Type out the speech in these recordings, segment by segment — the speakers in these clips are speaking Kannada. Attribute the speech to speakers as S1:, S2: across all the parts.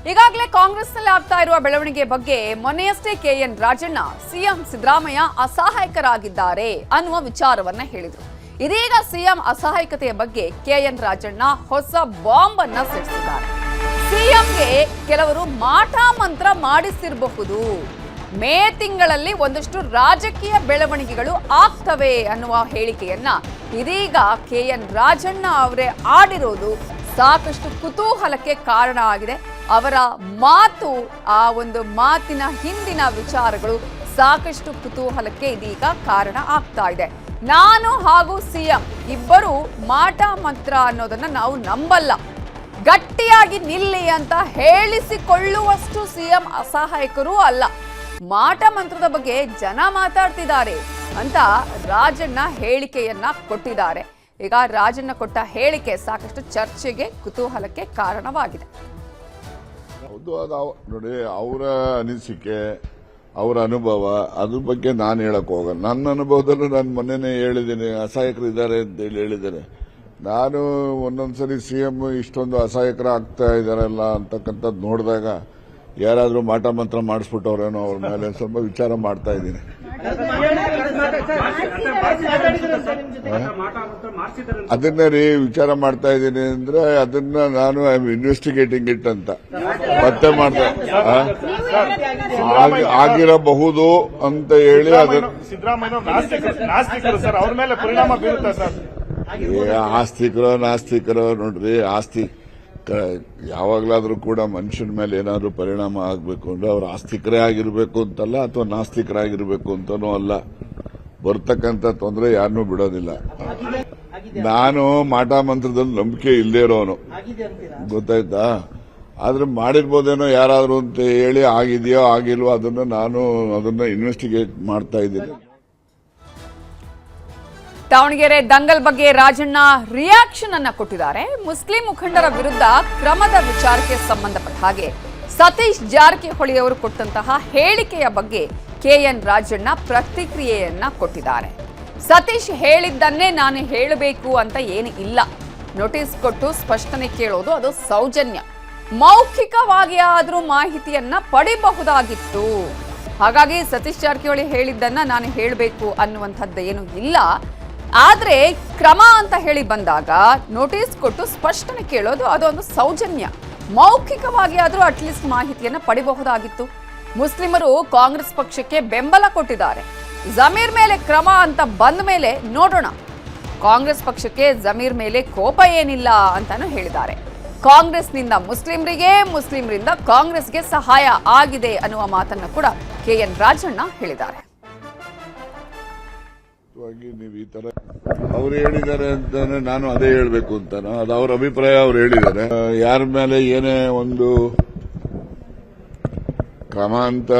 S1: ಈಗಾಗಲೇ ಕಾಂಗ್ರೆಸ್ನಲ್ಲಿ ಆಗ್ತಾ ಇರುವ ಬೆಳವಣಿಗೆ ಬಗ್ಗೆ ಮೊನ್ನೆಯಷ್ಟೇ ಕೆಎನ್ ರಾಜಣ್ಣ ಸಿಎಂ ಸಿದ್ದರಾಮಯ್ಯ ಅಸಹಾಯಕರಾಗಿದ್ದಾರೆ ಅನ್ನುವ ವಿಚಾರವನ್ನ ಹೇಳಿದ್ರು. ಇದೀಗ ಸಿಎಂ ಅಸಹಾಯಕತೆಯ ಬಗ್ಗೆ ಕೆಎನ್ ರಾಜಣ್ಣ ಹೊಸ ಬಾಂಬ್ ಅನ್ನ ಸಿಡಿಸಿದ್ದಾರೆ. ಸಿಎಂಗೆ ಕೆಲವರು ಮಾಟ ಮಂತ್ರ ಮಾಡಿಸಿರಬಹುದು, ಮೇ ತಿಂಗಳಲ್ಲಿ ಒಂದಷ್ಟು ರಾಜಕೀಯ ಬೆಳವಣಿಗೆಗಳು ಆಗ್ತವೆ ಅನ್ನುವ ಹೇಳಿಕೆಯನ್ನ ಇದೀಗ ಕೆಎನ್ ರಾಜಣ್ಣ ಅವರೇ ಆಡಿರೋದು ಸಾಕಷ್ಟು ಕುತೂಹಲಕ್ಕೆ ಕಾರಣ ಆಗಿದೆ. ಅವರ ಮಾತು, ಆ ಒಂದು ಮಾತಿನ ಹಿಂದಿನ ವಿಚಾರಗಳು ಸಾಕಷ್ಟು ಕುತೂಹಲಕ್ಕೆ ಇದೀಗ ಕಾರಣ ಆಗ್ತಾ ಇದೆ. ನಾನು ಹಾಗೂ ಸಿಎಂ ಇಬ್ಬರು ಮಾಟ ಮಂತ್ರ ಅನ್ನೋದನ್ನ ನಾವು ನಂಬಲ್ಲ, ಗಟ್ಟಿಯಾಗಿ ನಿಲ್ಲಿ ಅಂತ ಹೇಳಿಸಿಕೊಳ್ಳುವಷ್ಟು ಸಿಎಂ ಅಸಹಾಯಕರೂ ಅಲ್ಲ. ಮಾಟ ಮಂತ್ರದ ಬಗ್ಗೆ ಜನ ಮಾತಾಡ್ತಿದ್ದಾರೆ ಅಂತ ರಾಜಣ್ಣ ಹೇಳಿಕೆಯನ್ನ ಕೊಟ್ಟಿದ್ದಾರೆ. ಈಗ ರಾಜಣ್ಣ ಕೊಟ್ಟ ಹೇಳಿಕೆ ಸಾಕಷ್ಟು ಚರ್ಚೆಗೆ, ಕುತೂಹಲಕ್ಕೆ ಕಾರಣವಾಗಿದೆ.
S2: ಹೌದು, ಅದು ನೋಡಿ, ಅವರ ಅನಿಸಿಕೆ, ಅವರ ಅನುಭವ, ಅದ್ರ ಬಗ್ಗೆ ನಾನು ಹೇಳಕ್ ಹೋಗಲ್ಲ. ನನ್ನ ಅನುಭವದಲ್ಲೂ ನಾನು ಮೊನ್ನೆನೇ ಹೇಳಿದ್ದೇನೆ, ಅಸಹಾಯಕರು ಇದ್ದಾರೆ ಅಂತ ಹೇಳಿದ್ದೇನೆ. ನಾನು ಒಂದೊಂದ್ಸರಿ ಸಿಎಂ ಇಷ್ಟೊಂದು ಅಸಹಾಯಕರ ಆಗ್ತಾ ಇದಾರಲ್ಲ ಅಂತಕ್ಕಂಥದ್ದು ನೋಡಿದಾಗ ಯಾರಾದ್ರೂ ಮಾಟ ಮಂತ್ರ ಮಾಡಿಸ್ಬಿಟ್ಟವ್ರೇನೋ ಅವ್ರ ಮೇಲೆ ಸ್ವಲ್ಪ ವಿಚಾರ ಮಾಡ್ತಾ ಇದ್ದೀನಿ. ಅದನ್ನ ವಿಚಾರ ಮಾಡ್ತಾ ಇದ್ದೀನಿ ಅಂದ್ರೆ ಅದನ್ನ ನಾನು ಐ ಆಮ್ ಇನ್ವೆಸ್ಟಿಗೇಟಿಂಗ್ ಇಟ್ ಅಂತ ಮತ್ತೆ ಮಾಡ್ತಾ ಆಗಿರಬಹುದು ಅಂತ ಹೇಳಿ ಅದನ್ನ ಆಸ್ತಿಕರೋ ನಾಸ್ತಿಕರೋ ನೋಡ್ರಿ, ಆಸ್ತಿ ಯಾವಾಗಲಾದ್ರೂ ಕೂಡ ಮನುಷ್ಯನ ಮೇಲೆ ಏನಾದ್ರೂ ಪರಿಣಾಮ ಆಗಬೇಕು ಅಂದ್ರೆ ಅವ್ರು ಆಸ್ತಿಕರೇ ಆಗಿರ್ಬೇಕು ಅಂತಲ್ಲ, ಅಥವಾ ನಾಸ್ತಿಕರಾಗಿರ್ಬೇಕು ಅಂತಾನೂ ಅಲ್ಲ. ಬರ್ತಕ್ಕಂಥ ತೊಂದರೆ ಯಾರನ್ನೂ ಬಿಡೋದಿಲ್ಲ. ನಾನು ಮಾಟ ಮಂತ್ರದಲ್ಲಿ ನಂಬಿಕೆ ಇಲ್ಲದೇ ಇರೋನು, ಗೊತ್ತಾಯ್ತಾ? ಆದ್ರೆ ಮಾಡಿರ್ಬೋದೇನೋ ಯಾರಾದ್ರೂ ಅಂತ ಹೇಳಿ ಆಗಿದೆಯೋ ಆಗಿಲ್ವೋ ಅದನ್ನ ಇನ್ವೆಸ್ಟಿಗೇಟ್ ಮಾಡ್ತಾ ಇದ್ದೀನಿ.
S1: ದಾವಣಗೆರೆ ದಂಗಲ್ ಬಗ್ಗೆ ರಾಜಣ್ಣ ರಿಯಾಕ್ಷನ್ ಅನ್ನ ಕೊಟ್ಟಿದ್ದಾರೆ. ಮುಸ್ಲಿಂ ಮುಖಂಡರ ವಿರುದ್ಧ ಕ್ರಮದ ವಿಚಾರಕ್ಕೆ ಸಂಬಂಧಪಟ್ಟ ಹಾಗೆ ಸತೀಶ್ ಜಾರಕಿಹೊಳಿ ಅವರು ಕೊಟ್ಟಂತಹ ಹೇಳಿಕೆಯ ಬಗ್ಗೆ ಕೆಎನ್ ರಾಜಣ್ಣ ಪ್ರತಿಕ್ರಿಯೆಯನ್ನ ಕೊಟ್ಟಿದ್ದಾರೆ. ಸತೀಶ್ ಹೇಳಿದ್ದನ್ನೇ ನಾನು ಹೇಳಬೇಕು ಅಂತ ಏನು ಇಲ್ಲ, ನೋಟಿಸ್ ಕೊಟ್ಟು ಸ್ಪಷ್ಟನೆ ಕೇಳೋದು ಅದು ಸೌಜನ್ಯ, ಮೌಖಿಕವಾಗಿ ಆದ್ರೂ ಮಾಹಿತಿಯನ್ನ ಪಡಿಬಹುದಾಗಿತ್ತು. ಹಾಗಾಗಿ ಸತೀಶ್ ಜಾರಕಿಹೊಳಿ ಹೇಳಿದ್ದನ್ನ ನಾನು ಹೇಳಬೇಕು ಅನ್ನುವಂಥದ್ದು ಏನು ಇಲ್ಲ. ಆದ್ರೆ ಕ್ರಮ ಅಂತ ಹೇಳಿ ಬಂದಾಗ ನೋಟಿಸ್ ಕೊಟ್ಟು ಸ್ಪಷ್ಟನೆ ಕೇಳೋದು ಅದೊಂದು ಸೌಜನ್ಯ, ಮೌಖಿಕವಾಗಿ ಆದ್ರೂ ಅಟ್ಲೀಸ್ಟ್ ಮಾಹಿತಿಯನ್ನ ಪಡಿಬಹುದಾಗಿತ್ತು. ಮುಸ್ಲಿಮರು ಕಾಂಗ್ರೆಸ್ ಪಕ್ಷಕ್ಕೆ ಬೆಂಬಲ ಕೊಟ್ಟಿದ್ದಾರೆ. ಜಮೀರ್ ಮೇಲೆ ಕ್ರಮ ಅಂತ ಬಂದ ಮೇಲೆ ನೋಡೋಣ. ಕಾಂಗ್ರೆಸ್ ಪಕ್ಷಕ್ಕೆ ಜಮೀರ್ ಮೇಲೆ ಕೋಪ ಏನಿಲ್ಲ ಅಂತಾನು ಹೇಳಿದ್ದಾರೆ. ಕಾಂಗ್ರೆಸ್ನಿಂದ ಮುಸ್ಲಿಮರಿಗೆ, ಮುಸ್ಲಿಮರಿಂದ ಕಾಂಗ್ರೆಸ್ಗೆ ಸಹಾಯ ಆಗಿದೆ ಅನ್ನುವ ಮಾತನ್ನ ಕೂಡ ಕೆಎನ್ ರಾಜಣ್ಣ ಹೇಳಿದ್ದಾರೆ.
S2: ನೀವು ಈ ತರ ಅವ್ರು ಹೇಳಿದ್ದಾರೆ ಅಂತಾನೆ ನಾನು ಅದೇ ಹೇಳ್ಬೇಕು ಅಂತಾನ, ಅದು ಅವ್ರ ಅಭಿಪ್ರಾಯ. ಅವ್ರು ಹೇಳಿದ್ದಾರೆ, ಯಾರ ಮೇಲೆ ಏನೇ ಒಂದು ಕ್ರಮ ಅಂತ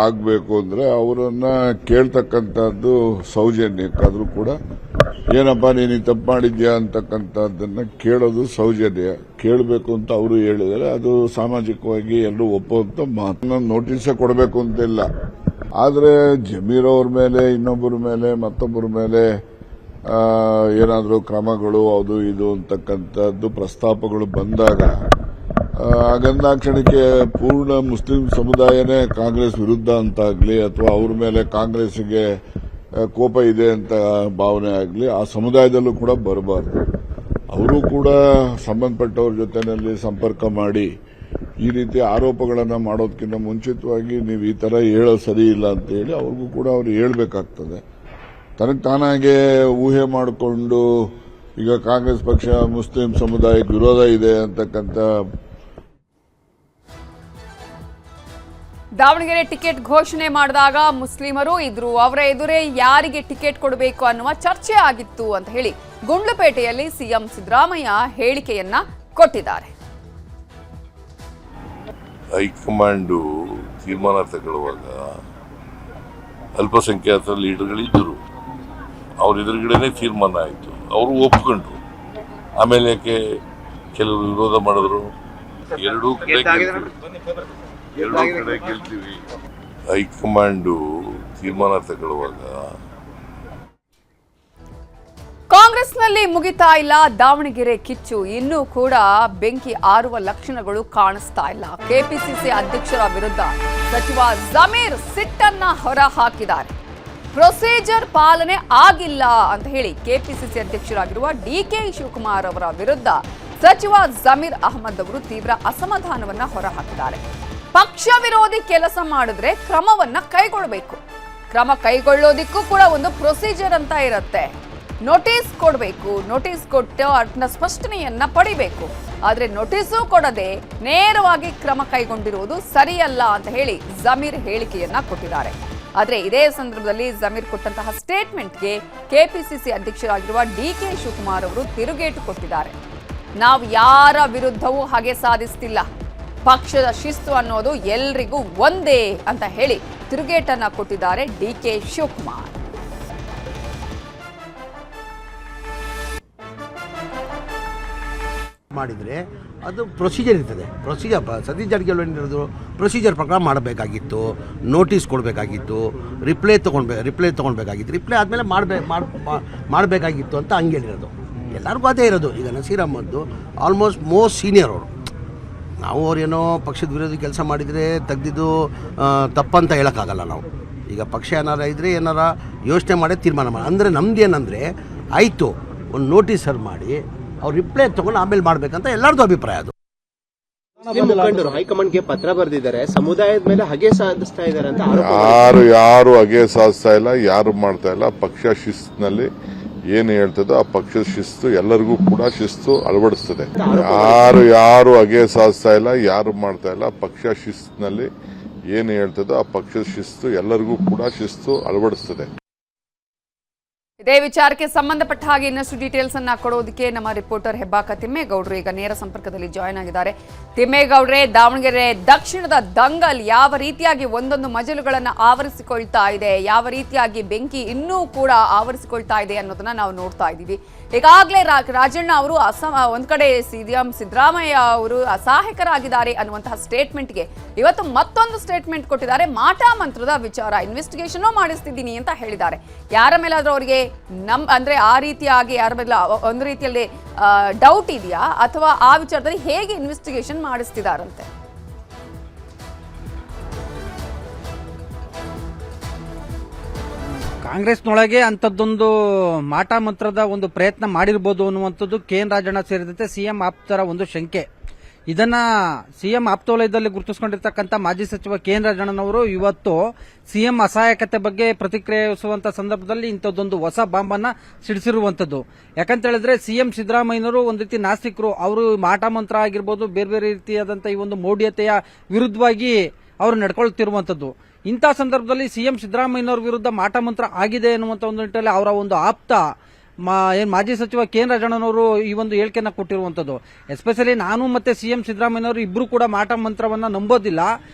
S2: ಆಗ್ಬೇಕು ಅಂದ್ರೆ ಅವರನ್ನ ಕೇಳ್ತಕ್ಕಂಥದ್ದು ಸೌಜನ್ಯಕ್ಕಾದ್ರೂ ಕೂಡ ಏನಪ್ಪಾ ನೀನು ತಪ್ಪು ಮಾಡಿದ್ಯಾ ಅಂತಕ್ಕಂಥದ್ದನ್ನ ಕೇಳೋದು ಸೌಜನ್ಯ, ಕೇಳಬೇಕು ಅಂತ ಅವರು ಹೇಳಿದ್ದಾರೆ. ಅದು ಸಾಮಾಜಿಕವಾಗಿ ಎಲ್ಲರೂ ಒಪ್ಪುವಂತ ಮಾತನ್ನ ನೋಟಿಸೇ ಕೊಡಬೇಕು ಅಂತಿಲ್ಲ. ಆದ್ರೆ ಜಮೀರ್ ಅವ್ರ ಮೇಲೆ, ಇನ್ನೊಬ್ಬರ ಮೇಲೆ, ಮತ್ತೊಬ್ಬರ ಮೇಲೆ ಏನಾದರೂ ಕ್ರಮಗಳು ಅದು ಇದು ಅಂತಕ್ಕಂಥದ್ದು ಪ್ರಸ್ತಾಪಗಳು ಬಂದಾಗ ಆಗಂದಾಕ್ಷಣಕ್ಕೆ ಪೂರ್ಣ ಮುಸ್ಲಿಂ ಸಮುದಾಯನೇ ಕಾಂಗ್ರೆಸ್ ವಿರುದ್ಧ ಅಂತಾಗ್ಲಿ, ಅಥವಾ ಅವ್ರ ಮೇಲೆ ಕಾಂಗ್ರೆಸ್ಗೆ ಕೋಪ ಇದೆ ಅಂತ ಭಾವನೆ ಆಗಲಿ ಆ ಸಮುದಾಯದಲ್ಲೂ ಕೂಡ ಬರಬಾರ್ದು. ಅವರು ಕೂಡ ಸಂಬಂಧಪಟ್ಟವ್ರ ಜೊತೆನಲ್ಲಿ ಸಂಪರ್ಕ ಮಾಡಿ ಈ ರೀತಿ ಆರೋಪಗಳನ್ನು ಮಾಡೋದಕ್ಕಿಂತ ಮುಂಚಿತವಾಗಿ ನೀವು ಈ ತರ ಹೇಳೋದು ಸರಿ ಇಲ್ಲ ಅಂತ ಹೇಳಿ ಅವ್ರಿಗೂ ಕೂಡ ಅವ್ರು ಹೇಳ್ಬೇಕಾಗ್ತದೆ. ತನಗೆ ತಾನಾಗೆ ಊಹೆ ಮಾಡಿಕೊಂಡು ಈಗ ಕಾಂಗ್ರೆಸ್ ಪಕ್ಷ ಮುಸ್ಲಿಂ ಸಮುದಾಯಕ್ಕೆ ವಿರೋಧ ಇದೆ ಅಂತಕ್ಕಂಥ.
S1: ದಾವಣಗೆರೆ ಟಿಕೆಟ್ ಘೋಷಣೆ ಮಾಡಿದಾಗ ಮುಸ್ಲಿಮರು ಇದ್ರು, ಅವರ ಎದುರೇ ಯಾರಿಗೆ ಟಿಕೆಟ್ ಕೊಡಬೇಕು ಅನ್ನುವ ಚರ್ಚೆ ಆಗಿತ್ತು ಅಂತ ಹೇಳಿ ಗುಂಡ್ಲುಪೇಟೆಯಲ್ಲಿ ಸಿಎಂ ಸಿದ್ದರಾಮಯ್ಯ ಹೇಳಿಕೆಯನ್ನ ಕೊಟ್ಟಿದ್ದಾರೆ.
S3: ಹೈಕಮಾಂಡು ತೀರ್ಮಾನ ತಗೊಳ್ಳುವಾಗ ಅಲ್ಪಸಂಖ್ಯಾತ ಲೀಡರ್ಗಳಿದ್ದರು, ಅವ್ರ ಎದುರುಗಡೆನೆ ತೀರ್ಮಾನ ಆಯಿತು, ಅವರು ಒಪ್ಕೊಂಡ್ರು. ಆಮೇಲೆ ಯಾಕೆ ಕೆಲವರು ವಿರೋಧ ಮಾಡಿದ್ರು? ಎರಡೂ ಕಡೆ ಗೆಲ್ತೀವಿ. ಹೈಕಮಾಂಡು ತೀರ್ಮಾನ ತಗೊಳ್ಳುವಾಗ
S1: ಕಾಂಗ್ರೆಸ್ನಲ್ಲಿ ಮುಗಿತಾ ಇಲ್ಲ ದಾವಣಗೆರೆ ಕಿಚ್ಚು. ಇನ್ನೂ ಕೂಡ ಬೆಂಕಿ ಆರುವ ಲಕ್ಷಣಗಳು ಕಾಣಿಸ್ತಾ ಇಲ್ಲ. ಕೆಪಿಸಿಸಿ ಅಧ್ಯಕ್ಷರ ವಿರುದ್ಧ ಸಚಿವ ಜಮೀರ್ ಸಿಟ್ಟನ್ನ ಹೊರ ಹಾಕಿದ್ದಾರೆ. ಪ್ರೊಸೀಜರ್ ಪಾಲನೆ ಆಗಿಲ್ಲ ಅಂತ ಹೇಳಿ ಕೆಪಿಸಿಸಿ ಅಧ್ಯಕ್ಷರಾಗಿರುವ ಡಿಕೆ ಶಿವಕುಮಾರ್ ಅವರ ವಿರುದ್ಧ ಸಚಿವ ಜಮೀರ್ ಅಹಮದ್ ಅವರು ತೀವ್ರ ಅಸಮಾಧಾನವನ್ನ ಹೊರ ಹಾಕಿದ್ದಾರೆ. ಪಕ್ಷ ವಿರೋಧಿ ಕೆಲಸ ಮಾಡಿದ್ರೆ ಕ್ರಮವನ್ನ ಕೈಗೊಳ್ಳಬೇಕು. ಕ್ರಮ ಕೈಗೊಳ್ಳೋದಿಕ್ಕೂ ಕೂಡ ಒಂದು ಪ್ರೊಸೀಜರ್ ಅಂತ ಇರುತ್ತೆ. ನೋಟಿಸ್ ಕೊಡಬೇಕು, ನೋಟಿಸ್ ಕೊಟ್ಟು ಅದನ್ನ ಸ್ಪಷ್ಟನೆಯನ್ನ ಪಡಿಬೇಕು. ಆದ್ರೆ ನೋಟಿಸು ಕೊಡದೆ ನೇರವಾಗಿ ಕ್ರಮ ಕೈಗೊಂಡಿರುವುದು ಸರಿಯಲ್ಲ ಅಂತ ಹೇಳಿ ಜಮೀರ್ ಹೇಳಿಕೆಯನ್ನ ಕೊಟ್ಟಿದ್ದಾರೆ. ಆದ್ರೆ ಇದೇ ಸಂದರ್ಭದಲ್ಲಿ ಜಮೀರ್ ಕೊಟ್ಟಂತಹ ಸ್ಟೇಟ್ಮೆಂಟ್ಗೆ ಕೆಪಿಸಿಸಿ ಅಧ್ಯಕ್ಷರಾಗಿರುವ ಡಿಕೆ ಶಿವಕುಮಾರ್ ಅವರು ತಿರುಗೇಟು ಕೊಟ್ಟಿದ್ದಾರೆ. ನಾವು ಯಾರ ವಿರುದ್ಧವೂ ಹಾಗೆ ಸಾಧಿಸ್ತಿಲ್ಲ, ಪಕ್ಷದ ಶಿಸ್ತು ಅನ್ನೋದು ಎಲ್ರಿಗೂ ಒಂದೇ ಅಂತ ಹೇಳಿ ತಿರುಗೇಟನ್ನ ಕೊಟ್ಟಿದ್ದಾರೆ ಡಿಕೆ ಶಿವಕುಮಾರ್.
S4: ಮಾಡಿದರೆ ಅದು ಪ್ರೊಸೀಜರ್ ಇರ್ತದೆ. ಪ್ರೊಸೀಜರ್ ಸತೀಶ್ ಜಾರಕಿಹೊಳಿ ಏನಿರೋದು ಪ್ರೊಸೀಜರ್ ಪ್ರಕಾರ ಮಾಡಬೇಕಾಗಿತ್ತು, ನೋಟಿಸ್ ಕೊಡಬೇಕಾಗಿತ್ತು, ರಿಪ್ಲೈ ತೊಗೊಳ್ಬೇಕಾಗಿತ್ತು, ರಿಪ್ಲೈ ಆದಮೇಲೆ ಮಾಡಬೇಕಾಗಿತ್ತು ಅಂತ ಹಂಗೆ ಹೇಳಿರೋದು. ಎಲ್ಲರಿಗೂ ಅದೇ ಇರೋದು. ಈಗ Naseer Ahmed almost most senior ಅವರು. ನಾವು ಅವ್ರೇನೋ ಪಕ್ಷದ ವಿರೋಧಿ ಕೆಲಸ ಮಾಡಿದರೆ ತೆಗ್ದಿದ್ದು ತಪ್ಪಂತ ಹೇಳೋಕ್ಕಾಗಲ್ಲ. ನಾವು ಈಗ ಪಕ್ಷ ಏನಾರ ಇದ್ದರೆ ಏನಾರ ಯೋಚನೆ ಮಾಡಿ ತೀರ್ಮಾನ ಮಾಡಿ. ಅಂದರೆ ನಮ್ದು ಏನಂದರೆ ಆಯಿತು ಒಂದು ನೋಟಿಸ್ ಸರ್ವ್ ಮಾಡಿ ಅವ್ರು ರಿಪ್ಲೈ ತೊಗೊಂಡು ಆಮೇಲೆ ಮಾಡಬೇಕಂತ ಎಲ್ಲರದ್ದು ಅಭಿಪ್ರಾಯ. ಅದು
S5: ಮುಖಂಡರು ಹೈಕಮಾಂಡ್ಗೆ ಪತ್ರ ಬರೆದಿದ್ದಾರೆ, ಸಮುದಾಯದ ಮೇಲೆ ಹಗೆ ಸಾಧಿಸ್ತಾ ಇದ್ದಾರೆ ಅಂತ
S2: ಯಾರು ಹಗೆ ಸಾಧಿಸ್ತಾ ಇಲ್ಲ, ಯಾರು ಮಾಡ್ತಾ ಇಲ್ಲ. ಪಕ್ಷ ಶಿಸ್ತಿನಲ್ಲಿ ಏನು ಹೇಳ್ತದೋ ಆ ಪಕ್ಷದ ಶಿಸ್ತು ಎಲ್ಲರಿಗೂ ಕೂಡ ಶಿಸ್ತು ಅಳವಡಿಸ್ತದೆ. ಯಾರು ಹಗೆ ಸಾಧಿಸ್ತಾ ಇಲ್ಲ, ಯಾರು ಮಾಡ್ತಾ ಇಲ್ಲ. ಪಕ್ಷ ಶಿಸ್ತಿನಲ್ಲಿ ಏನು ಹೇಳ್ತದೋ ಆ ಪಕ್ಷದ ಶಿಸ್ತು ಎಲ್ಲರಿಗೂ ಕೂಡ ಶಿಸ್ತು ಅಳವಡಿಸ್ತದೆ.
S1: ಇದೇ ವಿಚಾರಕ್ಕೆ ಸಂಬಂಧಪಟ್ಟ ಹಾಗೆ ಇನ್ನಷ್ಟು ಡೀಟೇಲ್ಸ್ ಅನ್ನ ಕೊಡೋದಕ್ಕೆ ನಮ್ಮ ರಿಪೋರ್ಟರ್ ಹೆಬ್ಬಾಕ ತಿಮ್ಮೇಗೌಡರು ಈಗ ನೇರ ಸಂಪರ್ಕದಲ್ಲಿ ಜಾಯ್ನ್ ಆಗಿದ್ದಾರೆ. ತಿಮ್ಮೇಗೌಡ್ರೆ, ದಾವಣಗೆರೆ ದಕ್ಷಿಣದ ದಂಗಲ್ ಯಾವ ರೀತಿಯಾಗಿ ಒಂದೊಂದು ಮಜಲುಗಳನ್ನು ಆವರಿಸಿಕೊಳ್ತಾ ಇದೆ, ಯಾವ ರೀತಿಯಾಗಿ ಬೆಂಕಿ ಇನ್ನೂ ಕೂಡ ಆವರಿಸಿಕೊಳ್ತಾ ಇದೆ ಅನ್ನೋದನ್ನ ನಾವು ನೋಡ್ತಾ ಇದ್ದೀವಿ. ಈಗಾಗಲೇ ರಾಜಣ್ಣ ಅವರು ಒಂದ್ ಕಡೆ ಸಿಎಂ ಸಿದ್ದರಾಮಯ್ಯ ಅವರು ಅಸಹಾಯಕರಾಗಿದ್ದಾರೆ ಅನ್ನುವಂತಹ ಸ್ಟೇಟ್ಮೆಂಟ್ಗೆ ಇವತ್ತು ಮತ್ತೊಂದು ಸ್ಟೇಟ್ಮೆಂಟ್ ಕೊಟ್ಟಿದ್ದಾರೆ. ಮಾಟ ಮಂತ್ರದ ವಿಚಾರ ಇನ್ವೆಸ್ಟಿಗೇಷನ್ ಮಾಡಿಸ್ತಿದ್ದೀನಿ ಅಂತ ಹೇಳಿದ್ದಾರೆ. ಯಾರ ಮೇಲಾದ್ರೂ ಅವರಿಗೆ ಅಂದ್ರೆ ಆ ರೀತಿಯಾಗಿ ಯಾರ ಮೇಲೆ ಒಂದು ರೀತಿಯಲ್ಲಿ ಡೌಟ್ ಇದೆಯಾ, ಅಥವಾ ಆ ವಿಚಾರದಲ್ಲಿ ಹೇಗೆ ಇನ್ವೆಸ್ಟಿಗೇಷನ್ ಮಾಡಿಸ್ತಿದಾರಂತೆ?
S6: ಕಾಂಗ್ರೆಸ್ನೊಳಗೆ ಅಂಥದ್ದೊಂದು ಮಾಟ ಮಂತ್ರದ ಒಂದು ಪ್ರಯತ್ನ ಮಾಡಿರ್ಬೋದು ಅನ್ನುವಂಥದ್ದು ಕೆ.ಎನ್. ರಾಜಣ್ಣ ಸೇರಿದಂತೆ ಸಿಎಂ ಆಪ್ತರ ಒಂದು ಶಂಕೆ. ಇದನ್ನ ಸಿಎಂ ಆಪ್ತವಲಯದಲ್ಲಿ ಗುರುತಿಸಿಕೊಂಡಿರ್ತಕ್ಕಂಥ ಮಾಜಿ ಸಚಿವ ಕೆ.ಎನ್. ರಾಜಣ್ಣನವರು ಇವತ್ತು ಸಿಎಂ ಅಸಹಾಯಕತೆ ಬಗ್ಗೆ ಪ್ರತಿಕ್ರಿಯಿಸುವಂತ ಸಂದರ್ಭದಲ್ಲಿ ಇಂಥದ್ದೊಂದು ಹೊಸ ಬಾಂಬನ್ನ ಸಿಡಿಸಿರುವಂತದ್ದು. ಯಾಕಂತ ಹೇಳಿದ್ರೆ ಸಿಎಂ ಸಿದ್ದರಾಮಯ್ಯನವರು ಒಂದು ರೀತಿ ನಾಸ್ತಿಕರು, ಅವರು ಮಾಟ ಮಂತ್ರ ಆಗಿರ್ಬೋದು, ಬೇರೆ ಬೇರೆ ರೀತಿಯಾದಂತಹ ಈ ಒಂದು ಮೌಢ್ಯತೆಯ ವಿರುದ್ಧವಾಗಿ ಅವರು ನಡ್ಕೊಳ್ತಿರುವಂತದ್ದು. ಇಂಥ ಸಂದರ್ಭದಲ್ಲಿ ಸಿಎಂ ಸಿದ್ದರಾಮಯ್ಯನವರ ವಿರುದ್ಧ ಮಾಟ ಮಂತ್ರ ಆಗಿದೆ ಎನ್ನುವಂತ ಒಂದು ನಿಟ್ಟಿನಲ್ಲಿ ಅವರ ಒಂದು ಆಪ್ತ ಮಾಜಿ ಸಚಿವ ಕೆ.ಎನ್. ರಾಜಣ್ಣನವರು ಈ ಒಂದು ಹೇಳಿಕೆಯನ್ನ ಕೊಟ್ಟಿರುವಂತದ್ದು. ಎಸ್ಪೆಷಲಿ ನಾನು ಮತ್ತೆ ಸಿಎಂ ಸಿದ್ದರಾಮಯ್ಯನವರು ಇಬ್ರು ಕೂಡ ಮಾಟ ಮಂತ್ರವನ್ನ ನಂಬೋದಿಲ್ಲ.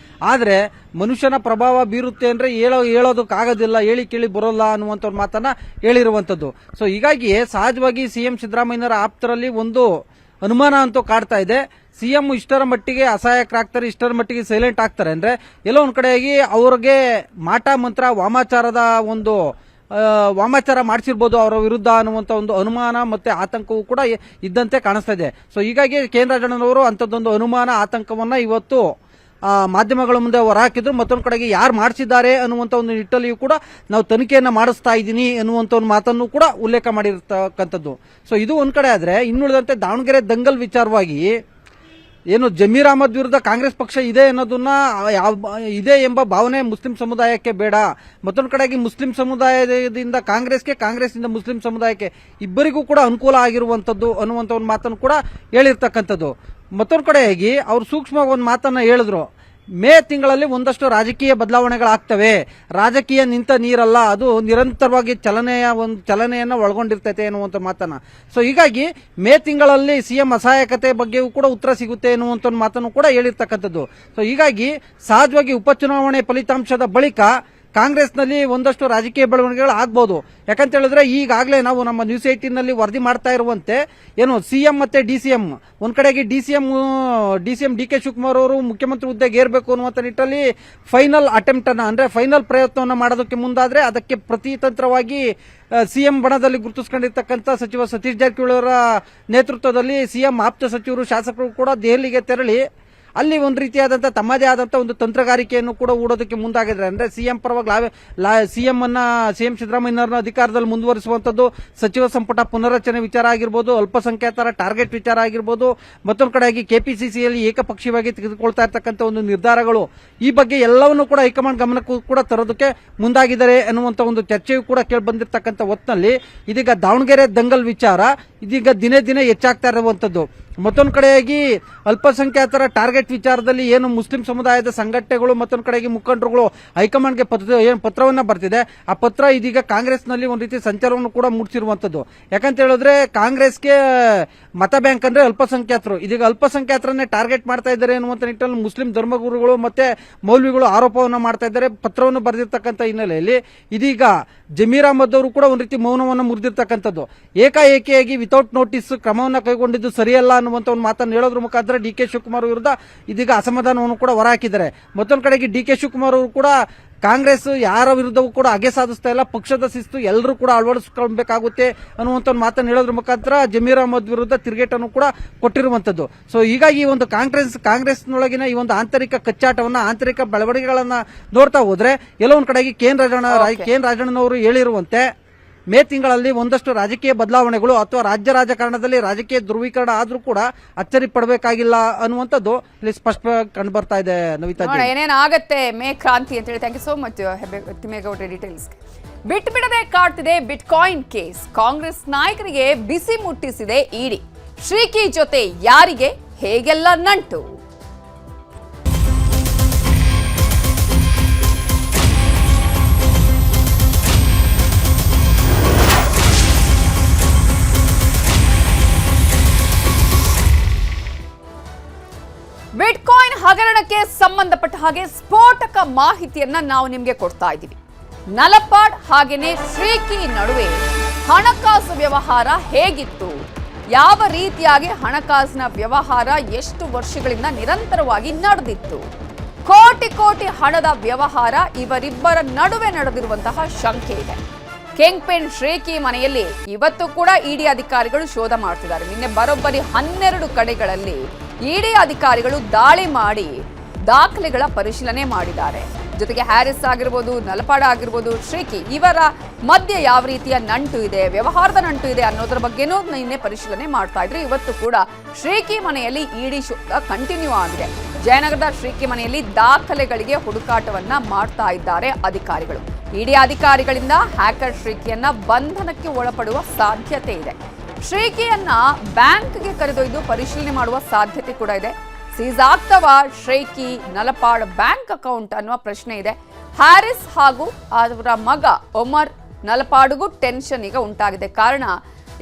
S6: ಆದ್ರೆ ಮನುಷ್ಯನ ಪ್ರಭಾವ ಬೀರುತ್ತೆ ಅಂದ್ರೆ ಹೇಳೋದಕ್ಕಾಗೋದಿಲ್ಲ, ಹೇಳಿ ಕೇಳಿ ಬರೋಲ್ಲ ಅನ್ನುವಂತ ಮಾತನ್ನ ಹೇಳಿರುವಂತದ್ದು. ಸೊ ಹೀಗಾಗಿ ಸಹಜವಾಗಿ ಸಿಎಂ ಸಿದ್ದರಾಮಯ್ಯನವರ ಆಪ್ತರಲ್ಲಿ ಒಂದು ಅನುಮಾನ ಅಂತೂ ಕಾಡ್ತಾ ಇದೆ. ಸಿಎಂ ಇಷ್ಟರ ಮಟ್ಟಿಗೆ ಅಸಹಾಯಕರಾಗ್ತಾರೆ, ಇಷ್ಟರ ಮಟ್ಟಿಗೆ ಸೈಲೆಂಟ್ ಆಗ್ತಾರೆ ಅಂದ್ರೆ ಎಲ್ಲೋ ಒಂದ್ ಕಡೆಯಾಗಿ ಅವ್ರಿಗೆ ಮಾಟ ಮಂತ್ರ ವಾಮಾಚಾರ ಮಾಡಿಸಿರ್ಬೋದು ಅವರ ವಿರುದ್ಧ ಅನ್ನುವಂತ ಒಂದು ಅನುಮಾನ ಮತ್ತೆ ಆತಂಕವೂ ಕೂಡ ಇದ್ದಂತೆ ಕಾಣಿಸ್ತಾ ಇದೆ. ಸೊ ಹೀಗಾಗಿ ಕೆ.ಎನ್. ರಾಜಣ್ಣನವರು ಅಂತದ್ದೊಂದು ಅನುಮಾನ ಆತಂಕವನ್ನ ಇವತ್ತು ಮಾಧ್ಯಮಗಳ ಮುಂದೆ ಹೊರಹಾಕಿದ್ರು. ಮತ್ತೊಂದು ಕಡೆಗೆ ಯಾರು ಮಾಡಿಸಿದ್ದಾರೆ ಅನ್ನುವಂತ ಒಂದು ನಿಟ್ಟಲ್ಲಿಯೂ ಕೂಡ ನಾವು ತನಿಖೆಯನ್ನ ಮಾಡಿಸ್ತಾ ಇದ್ದೀನಿ ಅನ್ನುವಂತ ಒಂದು ಮಾತನ್ನು ಕೂಡ ಉಲ್ಲೇಖ ಮಾಡಿರ್ತಕ್ಕಂಥದ್ದು. ಸೊ ಇದು ಒಂದ್ ಕಡೆ ಆದ್ರೆ, ಇನ್ನುಳಿದಂತೆ ದಾವಣಗೆರೆ ದಂಗಲ್ ವಿಚಾರವಾಗಿ ಏನು ಜಮೀರ್ ಅಹಮದ್ ವಿರುದ್ಧ ಕಾಂಗ್ರೆಸ್ ಪಕ್ಷ ಇದೆ ಅನ್ನೋದನ್ನ ಇದೆ ಎಂಬ ಭಾವನೆ ಮುಸ್ಲಿಂ ಸಮುದಾಯಕ್ಕೆ ಬೇಡ. ಮತ್ತೊಂದು ಕಡೆಗೆ ಮುಸ್ಲಿಂ ಸಮುದಾಯದಿಂದ ಕಾಂಗ್ರೆಸ್ನಿಂದ ಮುಸ್ಲಿಂ ಸಮುದಾಯಕ್ಕೆ ಇಬ್ಬರಿಗೂ ಕೂಡ ಅನುಕೂಲ ಆಗಿರುವಂತದ್ದು ಅನ್ನುವಂತ ಒಂದು ಮಾತನ್ನು ಕೂಡ ಹೇಳಿರ್ತಕ್ಕಂಥದ್ದು. ಮತ್ತೊಂದು ಕಡೆಯಾಗಿ ಅವರು ಸೂಕ್ಷ್ಮವಾಗಿ ಒಂದು ಮಾತನ್ನ ಹೇಳಿದ್ರು. ಮೇ ತಿಂಗಳಲ್ಲಿ ಒಂದಷ್ಟು ರಾಜಕೀಯ ಬದಲಾವಣೆಗಳಾಗ್ತವೆ, ರಾಜಕೀಯ ನಿಂತ ನೀರಲ್ಲ, ಅದು ನಿರಂತರವಾಗಿ ಚಲನೆಯನ್ನ ಒಳಗೊಂಡಿರ್ತೈತೆ ಎನ್ನುವಂತ ಮಾತನ್ನ. ಸೊ ಹೀಗಾಗಿ ಮೇ ತಿಂಗಳಲ್ಲಿ ಸಿಎಂ ಅಸಹಾಯಕತೆ ಬಗ್ಗೆಯೂ ಕೂಡ ಉತ್ತರ ಸಿಗುತ್ತೆ ಎನ್ನುವಂತ ಮಾತನ್ನು ಕೂಡ ಹೇಳಿರ್ತಕ್ಕಂಥದ್ದು. ಸೊ ಹೀಗಾಗಿ ಸಹಜವಾಗಿ ಉಪಚುನಾವಣೆ ಫಲಿತಾಂಶದ ಬಳಿಕ ಕಾಂಗ್ರೆಸ್ನಲ್ಲಿ ಒಂದಷ್ಟು ರಾಜಕೀಯ ಬೆಳವಣಿಗೆಗಳು ಆಗ್ಬೋದು. ಯಾಕಂತ ಹೇಳಿದ್ರೆ ಈಗಾಗಲೇ ನಾವು ನಮ್ಮ ನ್ಯೂಸ್ 18 ನಲ್ಲಿ ವರದಿ ಮಾಡ್ತಾ ಇರುವಂತೆ ಏನು ಸಿಎಂ ಮತ್ತೆ ಡಿಸಿಎಂ ಒಂದ್ ಕಡೆಗೆ ಡಿಸಿಎಂ ಡಿ.ಕೆ. ಶಿವಕುಮಾರ್ ಅವರು ಮುಖ್ಯಮಂತ್ರಿ ಹುದ್ದೆಗೆ ಏರ್ಬೇಕು ಅನ್ನುವಂತ ನಿಟ್ಟಲ್ಲಿ ಫೈನಲ್ ಅಟೆಂಪ್ಟ್ ಅನ್ನ ಅಂದ್ರೆ ಫೈನಲ್ ಪ್ರಯತ್ನವನ್ನ ಮಾಡೋದಕ್ಕೆ ಮುಂದಾದ್ರೆ ಅದಕ್ಕೆ ಪ್ರತಿತಂತ್ರವಾಗಿ ಸಿಎಂ ಬಣದಲ್ಲಿ ಗುರುತಿಸಿಕೊಂಡಿರ್ತಕ್ಕಂಥ ಸಚಿವ ಸತೀಶ್ ಜಾರಕಿಹೊಳಿ ಅವರ ನೇತೃತ್ವದಲ್ಲಿ ಸಿಎಂ ಆಪ್ತ ಸಚಿವರು ಶಾಸಕರು ಕೂಡ ದೆಹಲಿಗೆ ತೆರಳಿ ಅಲ್ಲಿ ಒಂದು ರೀತಿಯಾದಂತಹ ತಮ್ಮದೇ ಆದಂತಹ ಒಂದು ತಂತ್ರಗಾರಿಕೆಯನ್ನು ಕೂಡ ಹೂಡೋದಕ್ಕೆ ಮುಂದಾಗಿದ್ದಾರೆ. ಅಂದ್ರೆ ಸಿಎಂ ಪರವಾಗಿ ಸಿಎಂ ಸಿದ್ದರಾಮಯ್ಯನವರನ್ನ ಅಧಿಕಾರದಲ್ಲಿ ಮುಂದುವರಿಸುವಂತದ್ದು, ಸಚಿವ ಸಂಪುಟ ಪುನರಚನೆ ವಿಚಾರ ಆಗಿರ್ಬೋದು, ಅಲ್ಪಸಂಖ್ಯಾತರ ಟಾರ್ಗೆಟ್ ವಿಚಾರ ಆಗಿರ್ಬೋದು, ಮತ್ತೊಂದು ಕಡೆಯಾಗಿ ಕೆಪಿಸಿಸಿಯಲ್ಲಿ ಏಕಪಕ್ಷೀಯವಾಗಿ ತೆಗೆದುಕೊಳ್ತಾ ಇರ್ತಕ್ಕಂಥ ಒಂದು ನಿರ್ಧಾರಗಳು, ಈ ಬಗ್ಗೆ ಎಲ್ಲವನ್ನೂ ಕೂಡ ಹೈಕಮಾಂಡ್ ಗಮನಕ್ಕೂ ಕೂಡ ತರೋದಕ್ಕೆ ಮುಂದಾಗಿದ್ದಾರೆ ಅನ್ನುವಂತ ಒಂದು ಚರ್ಚೆಯೂ ಕೂಡ ಕೇಳಿ ಬಂದಿರತಕ್ಕಂಥ ಹೊತ್ತಿನಲ್ಲಿ ಇದೀಗ ದಾವಣಗೆರೆ ದಂಗಲ್ ವಿಚಾರ ಇದೀಗ ದಿನೇ ದಿನೇ ಹೆಚ್ಚಾಗ್ತಾ ಇರುವಂತದ್ದು. ಮತ್ತೊಂದು ಕಡೆಯಾಗಿ ಅಲ್ಪಸಂಖ್ಯಾತರ ಟಾರ್ಗೆಟ್ ವಿಚಾರದಲ್ಲಿ ಏನು ಮುಸ್ಲಿಂ ಸಮುದಾಯದ ಸಂಘಟನೆಗಳು ಮತ್ತೊಂದು ಕಡೆಗೆ ಮುಖಂಡರುಗಳು ಹೈಕಮಾಂಡ್ಗೆ ಪತ್ರವನ್ನ ಬರ್ತಿದೆ. ಆ ಪತ್ರ ಇದೀಗ ಕಾಂಗ್ರೆಸ್ನಲ್ಲಿ ಒಂದು ರೀತಿ ಸಂಚಲನವನ್ನು ಕೂಡ ಮೂಡಿಸಿರುವಂತದ್ದು. ಯಾಕಂತ ಹೇಳಿದ್ರೆ ಕಾಂಗ್ರೆಸ್ಗೆ ಮತ ಬ್ಯಾಂಕ್ ಅಂದ್ರೆ ಅಲ್ಪಸಂಖ್ಯಾತರು, ಇದೀಗ ಅಲ್ಪಸಂಖ್ಯಾತರನ್ನೇ ಟಾರ್ಗೆಟ್ ಮಾಡ್ತಾ ಇದ್ದಾರೆ ಎನ್ನುವಂತ ನಿಟ್ಟಿನಲ್ಲಿ ಮುಸ್ಲಿಂ ಧರ್ಮಗುರುಗಳು ಮತ್ತೆ ಮೌಲ್ವಿಗಳು ಆರೋಪವನ್ನು ಮಾಡ್ತಾ ಇದ್ದಾರೆ. ಪತ್ರವನ್ನು ಬರೆದಿರ್ತಕ್ಕಂಥ ಹಿನ್ನೆಲೆಯಲ್ಲಿ ಇದೀಗ ಜಮೀರ್ ಅಹಮದ್ ಅವರು ಕೂಡ ಒಂದು ರೀತಿ ಮೌನವನ್ನು ಮುರಿದಿರ್ತಕ್ಕಂಥದ್ದು. ಏಕಾಏಕಿಯಾಗಿ ವಿತೌಟ್ ನೋಟಿಸ್ ಕ್ರಮವನ್ನು ಕೈಗೊಂಡಿದ್ದು ಸರಿಯಲ್ಲ ಅನ್ನುವಂತ ಒಂದು ಮಾತನ್ನು ಹೇಳೋದ್ರ ಮುಖಾಂತರ ಡಿ.ಕೆ. ಶಿವಕುಮಾರ್ ವಿರುದ್ಧ ಇದೀಗ ಅಸಮಾಧಾನವನ್ನು ಕೂಡ ಹೊರಹಾಕಿದ್ದಾರೆ. ಮತ್ತೊಂದು ಕಡೆಗೆ ಡಿ.ಕೆ. ಶಿವಕುಮಾರ್ ಅವರು ಕೂಡ ಕಾಂಗ್ರೆಸ್ ಯಾರ ವಿರುದ್ಧವೂ ಕೂಡ ಹಗೆ ಸಾಧಿಸ್ತಾ ಇಲ್ಲ, ಪಕ್ಷದ ಶಿಸ್ತು ಎಲ್ಲರೂ ಕೂಡ ಅಳವಡಿಸಿಕೊಳ್ಬೇಕಾಗುತ್ತೆ ಅನ್ನುವಂತ ಒಂದು ಮಾತನ್ನು ಹೇಳೋದ್ರ ಮುಖಾಂತರ ಜಮೀರ್ ಅಹಮದ್ ವಿರುದ್ಧ ತಿರುಗೇಟನ್ನು ಕೂಡ ಕೊಟ್ಟಿರುವಂತದ್ದು. ಸೊ ಹೀಗಾಗಿ ಈ ಒಂದು ಕಾಂಗ್ರೆಸ್ನೊಳಗಿನ ಈ ಒಂದು ಆಂತರಿಕ ಕಚ್ಚಾಟವನ್ನ, ಆಂತರಿಕ ಬೆಳವಣಿಗೆಗಳನ್ನ ನೋಡ್ತಾ ಹೋದ್ರೆ ಎಲ್ಲೋ ಒಂದ್ ಕಡೆಗೆ ಕೆ ಎನ್ ರಾಜಣ್ಣನವರು ಹೇಳಿರುವಂತೆ ಮೇ ತಿಂಗಳಲ್ಲಿ ಒಂದಷ್ಟು ರಾಜಕೀಯ ಬದಲಾವಣೆಗಳು ಅಥವಾ ರಾಜ್ಯ ರಾಜಕಾರಣದಲ್ಲಿ ರಾಜಕೀಯ ಧ್ರುವೀಕರಣ ಆದ್ರೂ ಕೂಡ ಅಚ್ಚರಿ ಪಡಬೇಕಾಗಿಲ್ಲ ಅನ್ನುವಂಥದ್ದು ಇಲ್ಲಿ ಸ್ಪಷ್ಟವಾಗಿ ಕಂಡು ಬರ್ತಾ ಇದೆ. ನವಿತಾ
S1: ಏನೇನಾಗತ್ತೆ ಮೇ ಕ್ರಾಂತಿ ಅಂತ ಹೇಳಿ. ಥ್ಯಾಂಕ್ ಯು ಸೋ ಮಚ್ ತಿಮ್ಮೇಗೌಡ್ರೆ ಡೀಟೇಲ್ಸ್. ಬಿಡದೆ ಕಾಡ್ತಿದೆ ಬಿಟ್ಕಾಯಿನ್ ಕೇಸ್. ಕಾಂಗ್ರೆಸ್ ನಾಯಕರಿಗೆ ಬಿಸಿ ಮುಟ್ಟಿಸಿದೆ ಇಡಿ. ಶ್ರೀಕಿ ಜೊತೆ ಯಾರಿಗೆ ಹೇಗೆಲ್ಲ ನಂಟು? ಬಿಟ್ಕಾಯಿನ್ ಹಗರಣಕ್ಕೆ ಸಂಬಂಧಪಟ್ಟ ಹಾಗೆ ಸ್ಫೋಟಕ ಮಾಹಿತಿಯನ್ನ ನಾವು ನಿಮಗೆ ಕೊಡ್ತಾ ಇದ್ದೀವಿ. ನಲಪಾಡ್ ಹಾಗೇನೆ ಶ್ರೀಕಿ ನಡುವೆ ಹಣಕಾಸು ವ್ಯವಹಾರ ಹೇಗಿತ್ತು, ಯಾವ ರೀತಿಯಾಗಿ ಹಣಕಾಸಿನ ವ್ಯವಹಾರ ಎಷ್ಟು ವರ್ಷಗಳಿಂದ ನಿರಂತರವಾಗಿ ನಡೆದಿತ್ತು, ಕೋಟಿ ಹಣದ ವ್ಯವಹಾರ ಇವರಿಬ್ಬರ ನಡುವೆ ನಡೆದಿರುವಂತಹ ಶಂಕೆ ಇದೆ. ಕಿಂಗ್ ಪಿನ್ ಶ್ರೀಕಿ ಮನೆಯಲ್ಲಿ ಇವತ್ತು ಕೂಡ ಇಡಿ ಅಧಿಕಾರಿಗಳು ಶೋಧ ಮಾಡ್ತಿದ್ದಾರೆ. ನಿನ್ನೆ ಬರೋಬ್ಬರಿ 12 ಕಡೆಗಳಲ್ಲಿ ಇಡಿ ಅಧಿಕಾರಿಗಳು ದಾಳಿ ಮಾಡಿ ದಾಖಲೆಗಳ ಪರಿಶೀಲನೆ ಮಾಡಿದ್ದಾರೆ. ಜೊತೆಗೆ ಹ್ಯಾರಿಸ್ ಆಗಿರ್ಬೋದು, ನಲಪಾಡ ಆಗಿರ್ಬೋದು, ಶ್ರೀಕಿ ಇವರ ಮಧ್ಯೆ ಯಾವ ರೀತಿಯ ನಂಟು ಇದೆ, ವ್ಯವಹಾರದ ನಂಟು ಇದೆ ಅನ್ನೋದ್ರ ಬಗ್ಗೆನೂ ನಿನ್ನೆ ಪರಿಶೀಲನೆ ಮಾಡ್ತಾ ಇದ್ರು. ಇವತ್ತು ಕೂಡ ಶ್ರೀಕಿ ಮನೆಯಲ್ಲಿ ಇಡಿ ಶೋಧ ಕಂಟಿನ್ಯೂ ಆಗಿದೆ. ಜಯನಗರದ ಶ್ರೀಕಿ ಮನೆಯಲ್ಲಿ ದಾಖಲೆಗಳಿಗೆ ಹುಡುಕಾಟವನ್ನ ಮಾಡ್ತಾ ಇದ್ದಾರೆ ಅಧಿಕಾರಿಗಳು. ಇಡಿ ಅಧಿಕಾರಿಗಳಿಂದ ಹ್ಯಾಕರ್ ಶ್ರೀಕಿಯನ್ನ ಬಂಧನಕ್ಕೆ ಒಳಪಡುವ ಸಾಧ್ಯತೆ ಇದೆ. ಶ್ರೀಕಿಯನ್ನ ಬ್ಯಾಂಕ್ಗೆ ಕರೆದೊಯ್ದು ಪರಿಶೀಲನೆ ಮಾಡುವ ಸಾಧ್ಯತೆ ಕೂಡ ಇದೆ. ಸೀಸ್ ಆಗ್ತವ ಶ್ರೀಕಿ ನಲಪಾಡ್ ಬ್ಯಾಂಕ್ ಅಕೌಂಟ್ ಅನ್ನುವ ಪ್ರಶ್ನೆ ಇದೆ. ಹ್ಯಾರಿಸ್ ಹಾಗೂ ಅವರ ಮಗ ಒಮರ್ ನಲಪಾಡ್ಗೂ ಟೆನ್ಷನ್ ಈಗ ಉಂಟಾಗಿದೆ. ಕಾರಣ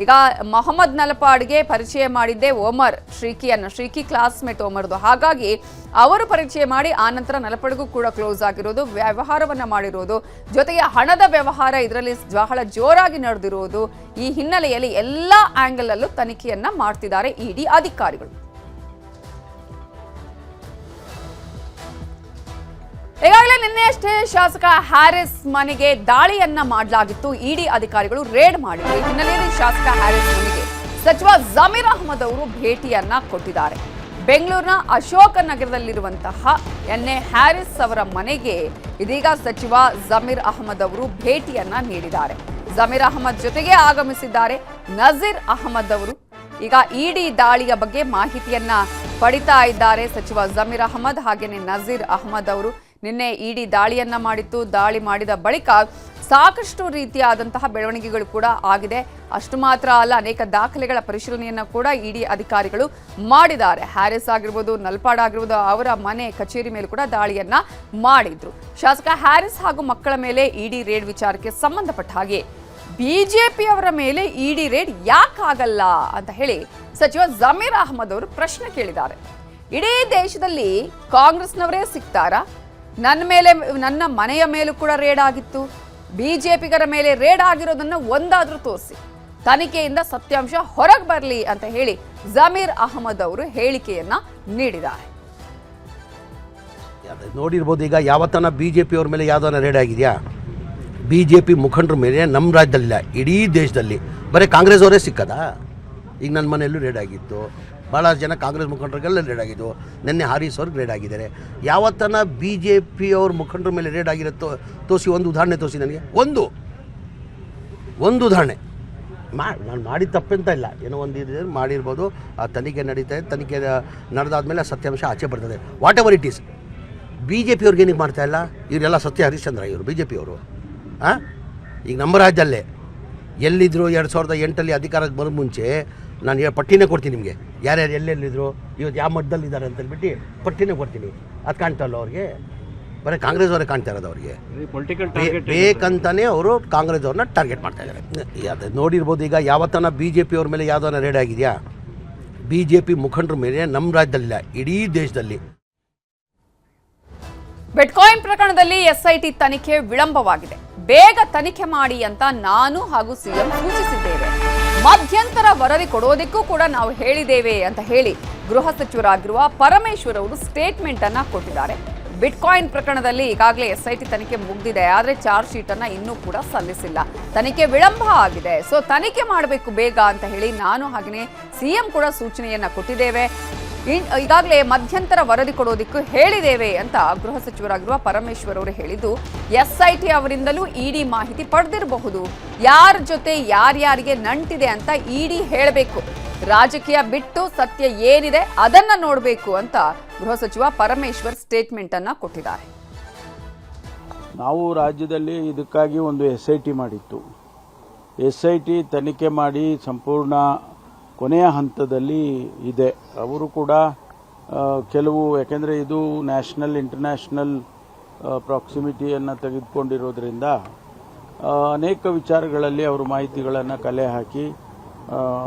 S1: ಈಗ ಮೊಹಮ್ಮದ್ ನಲಪಾಡ್ಗೆ ಪರಿಚಯ ಮಾಡಿದ್ದೆ ಒಮರ್ ಶ್ರೀಕಿಯನ್ನ, ಶ್ರೀಕಿ ಕ್ಲಾಸ್ಮೇಟ್ ಒಮರ್ದು. ಹಾಗಾಗಿ ಅವರು ಪರಿಚಯ ಮಾಡಿ ಆನಂತರ ನಲಪಾಡ್ಗೂ ಕೂಡ ಕ್ಲೋಸ್ ಆಗಿರೋದು, ವ್ಯವಹಾರವನ್ನ ಮಾಡಿರೋದು, ಜೊತೆಗೆ ಹಣದ ವ್ಯವಹಾರ ಇದರಲ್ಲಿ ಬಹಳ ಜೋರಾಗಿ ನಡೆದಿರುವುದು. ಈ ಹಿನ್ನೆಲೆಯಲ್ಲಿ ಎಲ್ಲಾ ಆಂಗಲ್ ಅಲ್ಲೂ ತನಿಖೆಯನ್ನ ಮಾಡ್ತಿದ್ದಾರೆ ಇಡಿ ಅಧಿಕಾರಿಗಳು. ಈಗಾಗಲೇ ನಿನ್ನೆಯಷ್ಟೇ ಶಾಸಕ ಹ್ಯಾರಿಸ್ ಮನೆಗೆ ದಾಳಿಯನ್ನ ಮಾಡಲಾಗಿತ್ತು. ಇಡಿ ಅಧಿಕಾರಿಗಳು ರೇಡ್ ಮಾಡಿದ್ರು. ಈ ಹಿನ್ನೆಲೆಯಲ್ಲಿ ಶಾಸಕ ಹ್ಯಾರಿಸ್ ಮನೆಗೆ ಸಚಿವ ಜಮೀರ್ ಅಹಮದ್ ಅವರು ಭೇಟಿಯನ್ನ ಕೊಟ್ಟಿದ್ದಾರೆ. ಬೆಂಗಳೂರಿನ ಅಶೋಕ ನಗರದಲ್ಲಿರುವಂತಹ ಎನ್ಎ ಹ್ಯಾರಿಸ್ ಅವರ ಮನೆಗೆ ಇದೀಗ ಸಚಿವ ಜಮೀರ್ ಅಹಮದ್ ಅವರು ಭೇಟಿಯನ್ನ ನೀಡಿದ್ದಾರೆ. ಜಮೀರ್ ಅಹಮದ್ ಜೊತೆಗೆ ಆಗಮಿಸಿದ್ದಾರೆ ನಜೀರ್ ಅಹಮದ್ ಅವರು. ಈಗ ಇಡಿ ದಾಳಿಯ ಬಗ್ಗೆ ಮಾಹಿತಿಯನ್ನ ಪಡಿತಾ ಇದ್ದಾರೆ ಸಚಿವ ಜಮೀರ್ ಅಹಮದ್ ಹಾಗೇನೆ ನಜೀರ್ ಅಹಮದ್ ಅವರು. ನಿನ್ನೆ ಇಡಿ ದಾಳಿಯನ್ನ ಮಾಡಿತ್ತು. ದಾಳಿ ಮಾಡಿದ ಬಳಿಕ ಸಾಕಷ್ಟು ರೀತಿಯಾದಂತಹ ಬೆಳವಣಿಗೆಗಳು ಕೂಡ ಆಗಿದೆ. ಅಷ್ಟು ಮಾತ್ರ ಅಲ್ಲ, ಅನೇಕ ದಾಖಲೆಗಳ ಪರಿಶೀಲನೆಯನ್ನ ಕೂಡ ಇಡಿ ಅಧಿಕಾರಿಗಳು ಮಾಡಿದ್ದಾರೆ. ಹ್ಯಾರಿಸ್ ಆಗಿರ್ಬೋದು, ನಲ್ಪಾಡ್ ಆಗಿರ್ಬೋದು, ಅವರ ಮನೆ ಕಚೇರಿ ಮೇಲೆ ಕೂಡ ದಾಳಿಯನ್ನ ಮಾಡಿದ್ರು. ಶಾಸಕ ಹ್ಯಾರಿಸ್ ಹಾಗೂ ಮಕ್ಕಳ ಮೇಲೆ ಇಡಿ ರೇಡ್ ವಿಚಾರಕ್ಕೆ ಸಂಬಂಧಪಟ್ಟ ಹಾಗೆ ಬಿಜೆಪಿಯವರ ಮೇಲೆ ಇಡಿ ರೇಡ್ ಯಾಕಾಗಲ್ಲ ಅಂತ ಹೇಳಿ ಸಚಿವ ಜಮೀರ್ ಅಹಮದ್ ಅವರು ಪ್ರಶ್ನೆ ಕೇಳಿದ್ದಾರೆ. ಇಡೀ ದೇಶದಲ್ಲಿ ಕಾಂಗ್ರೆಸ್ನವರೇ ಸಿಗ್ತಾರಾ, ನನ್ನ ಮನೆಯ ಮೇಲೂ ಕೂಡ ರೇಡ್ ಆಗಿತ್ತು, ಬಿಜೆಪಿಗರ ಮೇಲೆ ರೇಡ್ ಆಗಿರೋದನ್ನ ಒಂದಾದ್ರೂ ತೋರಿಸಿ, ತನಿಖೆಯಿಂದ ಸತ್ಯಾಂಶ ಹೊರಗೆ ಬರಲಿ ಅಂತ ಹೇಳಿ ಜಮೀರ್ ಅಹಮದ್ ಅವರು ಹೇಳಿಕೆಯನ್ನ ನೀಡಿದ್ದಾರೆ.
S4: ನೋಡಿರ್ಬೋದು, ಈಗ ಯಾವತ್ತನ BJP ಅವ್ರ ಮೇಲೆ ಯಾವ್ದಾನ ರೇಡ್ ಆಗಿದೆಯಾ? BJP ಮುಖಂಡರ ಮೇಲೆ ನಮ್ಮ ರಾಜ್ಯದಲ್ಲಿಲ್ಲ, ಇಡೀ ದೇಶದಲ್ಲಿ ಬರೀ ಕಾಂಗ್ರೆಸ್ ಅವರೇ ಸಿಕ್ಕದ. ಈಗ ನನ್ನ ಮನೆಯಲ್ಲೂ ರೇಡ್ ಆಗಿತ್ತು, ಭಾಳ ಜನ ಕಾಂಗ್ರೆಸ್ ಮುಖಂಡರಿಗೆಲ್ಲ ರೇಡ್ ಆಗಿದ್ದು, ನಿನ್ನೆ ಹಾರೀಸ್ ಅವ್ರಿಗೆ ರೇಡ್ ಆಗಿದ್ದಾರೆ. ಯಾವತ್ತನ BJP ಅವ್ರ ಮುಖಂಡರ ಮೇಲೆ ರೇಡ್ ಆಗಿರುತ್ತೋ ತೋರಿಸಿ, ಒಂದು ಉದಾಹರಣೆ ತೋರಿಸಿ ನನಗೆ, ಒಂದು ಉದಾಹರಣೆ. ನಾನು ಮಾಡಿದ ತಪ್ಪಂತ ಇಲ್ಲ, ಏನೋ ಒಂದು ಇದೆ ಮಾಡಿರ್ಬೋದು. ಆ ತನಿಖೆ ನಡೀತಾ ಇದೆ, ತನಿಖೆ ನಡೆದಾದ್ಮೇಲೆ ಸತ್ಯಾಂಶ ಆಚೆ ಬರ್ತದೆ. What ever it is. BJP ಅವ್ರಿಗೆ ಏನಕ್ಕೆ ಮಾಡ್ತಾ ಇಲ್ಲ? ಇವರೆಲ್ಲ ಸತ್ಯ ಹರಿಶ್ಚಂದ್ರ ಇವರು BJP ಅವರು. ಈಗ ನಮ್ಮ ರಾಜ್ಯದಲ್ಲೇ ಎಲ್ಲಿದ್ದರು 2008 ಅಧಿಕಾರಕ್ಕೆ ಬರೋ ಮುಂಚೆ ನಾನು ಪಟ್ಟಿನೇ ಕೊಡ್ತೀನಿ ನಿಮಗೆ, ಯಾರ್ಯಾರು ಎಲ್ಲೆಲ್ಲಿದ್ರು, ಇವತ್ತು ಯಾವ ಮಟ್ಟದಲ್ಲಿದ್ದಾರೆ ಅಂತೇಳ್ಬಿಟ್ಟು ಪಟ್ಟಿನೇ ಕೊಡ್ತೀನಿ. ಅದು ಕಾಣ್ತಾರಲ್ಲ ಅವ್ರಿಗೆ, ಬರೀ ಕಾಂಗ್ರೆಸ್ ಅವರೇ ಕಾಣ್ತಾ ಇರೋದು ಅವ್ರಿಗೆ. ಬೇಕಂತಾನೆ ಅವರು ಕಾಂಗ್ರೆಸ್ ಅವ್ರನ್ನ ಟಾರ್ಗೆಟ್ ಮಾಡ್ತಾ ಇದ್ದಾರೆ. ಅದು ನೋಡಿರ್ಬೋದು, ಈಗ ಯಾವತ್ತನ BJP ಅವ್ರ ಮೇಲೆ ಯಾವ್ದಾನ ರೇಡ್ ಆಗಿದೆಯಾ? BJP ಮುಖಂಡರ ಮೇಲೆ ನಮ್ಮ ರಾಜ್ಯದಲ್ಲಿಲ್ಲ, ಇಡೀ ದೇಶದಲ್ಲಿ.
S1: ಬಿಟ್ಕಾಯಿನ್ ಪ್ರಕರಣದಲ್ಲಿ SIT ತನಿಖೆ ವಿಳಂಬವಾಗಿದೆ. ಬೇಗ ತನಿಖೆ ಮಾಡಿ ಅಂತ ನಾನು ಹಾಗೂ ಸಿಎಂ ಸೂಚಿಸಿದ್ದೇವೆ. ಮಧ್ಯಂತರ ವರದಿ ಕೊಡೋದಕ್ಕೂ ಕೂಡ ನಾವು ಹೇಳಿದ್ದೇವೆ ಅಂತ ಹೇಳಿ ಗೃಹ ಸಚಿವರಾಗಿರುವ ಪರಮೇಶ್ವರ್ ಅವರು ಸ್ಟೇಟ್ಮೆಂಟ್ ಅನ್ನ ಕೊಟ್ಟಿದ್ದಾರೆ. ಬಿಟ್ಕಾಯಿನ್ ಪ್ರಕರಣದಲ್ಲಿ ಈಗಾಗಲೇ SIT ತನಿಖೆ ಮುಗಿದಿದೆ, ಆದರೆ ಚಾರ್ಜ್ ಶೀಟ್ ಅನ್ನ ಇನ್ನೂ ಕೂಡ ಸಲ್ಲಿಸಿಲ್ಲ. ತನಿಖೆ ವಿಳಂಬ ಆಗಿದೆ. ಸೊ ತನಿಖೆ ಮಾಡಬೇಕು ಬೇಗ ಅಂತ ಹೇಳಿ ನಾನು ಹಾಗೆಯೇ ಸಿಎಂ ಕೂಡ ಸೂಚನೆಯನ್ನ ಕೊಟ್ಟಿದ್ದೇವೆ. ಈಗಾಗಲೇ ಮಧ್ಯಂತರ ವರದಿ ಕೊಡೋದಕ್ಕೂ ಹೇಳಿದ್ದೇವೆ ಅಂತ ಗೃಹ ಸಚಿವರಾಗಿರುವ ಪರಮೇಶ್ವರ್ ಅವರು ಹೇಳಿದ್ದು, SIT ಅವರಿಂದಲೂ ED ಮಾಹಿತಿ ಪಡೆದಿರಬಹುದು. ಯಾರ ಜೊತೆ ಯಾರ್ಯಾರಿಗೆ ನಂಟಿದೆ ಅಂತ ED ಹೇಳಬೇಕು. ರಾಜಕೀಯ ಬಿಟ್ಟು ಸತ್ಯ ಏನಿದೆ ಅದನ್ನ ನೋಡಬೇಕು ಅಂತ ಗೃಹ ಸಚಿವ ಪರಮೇಶ್ವರ್ ಸ್ಟೇಟ್ಮೆಂಟ್ ಅನ್ನ ಕೊಟ್ಟಿದ್ದಾರೆ.
S7: ನಾವು ರಾಜ್ಯದಲ್ಲಿ ಇದಕ್ಕಾಗಿ ಒಂದು SIT ಮಾಡಿತ್ತು. SIT ತನಿಖೆ ಮಾಡಿ ಸಂಪೂರ್ಣ ಕೊನೆಯ ಹಂತದಲ್ಲಿ ಇದೆ. ಅವರು ಕೂಡ ಕೆಲವು, ಯಾಕೆಂದರೆ ಇದು ನ್ಯಾಷನಲ್ ಇಂಟರ್ನ್ಯಾಷನಲ್ ಪ್ರಾಕ್ಸಿಮಿಟಿಯನ್ನು ತೆಗೆದುಕೊಂಡಿರೋದ್ರಿಂದ ಅನೇಕ ವಿಚಾರಗಳಲ್ಲಿ ಅವರು ಮಾಹಿತಿಗಳನ್ನು ಕಲೆ ಹಾಕಿ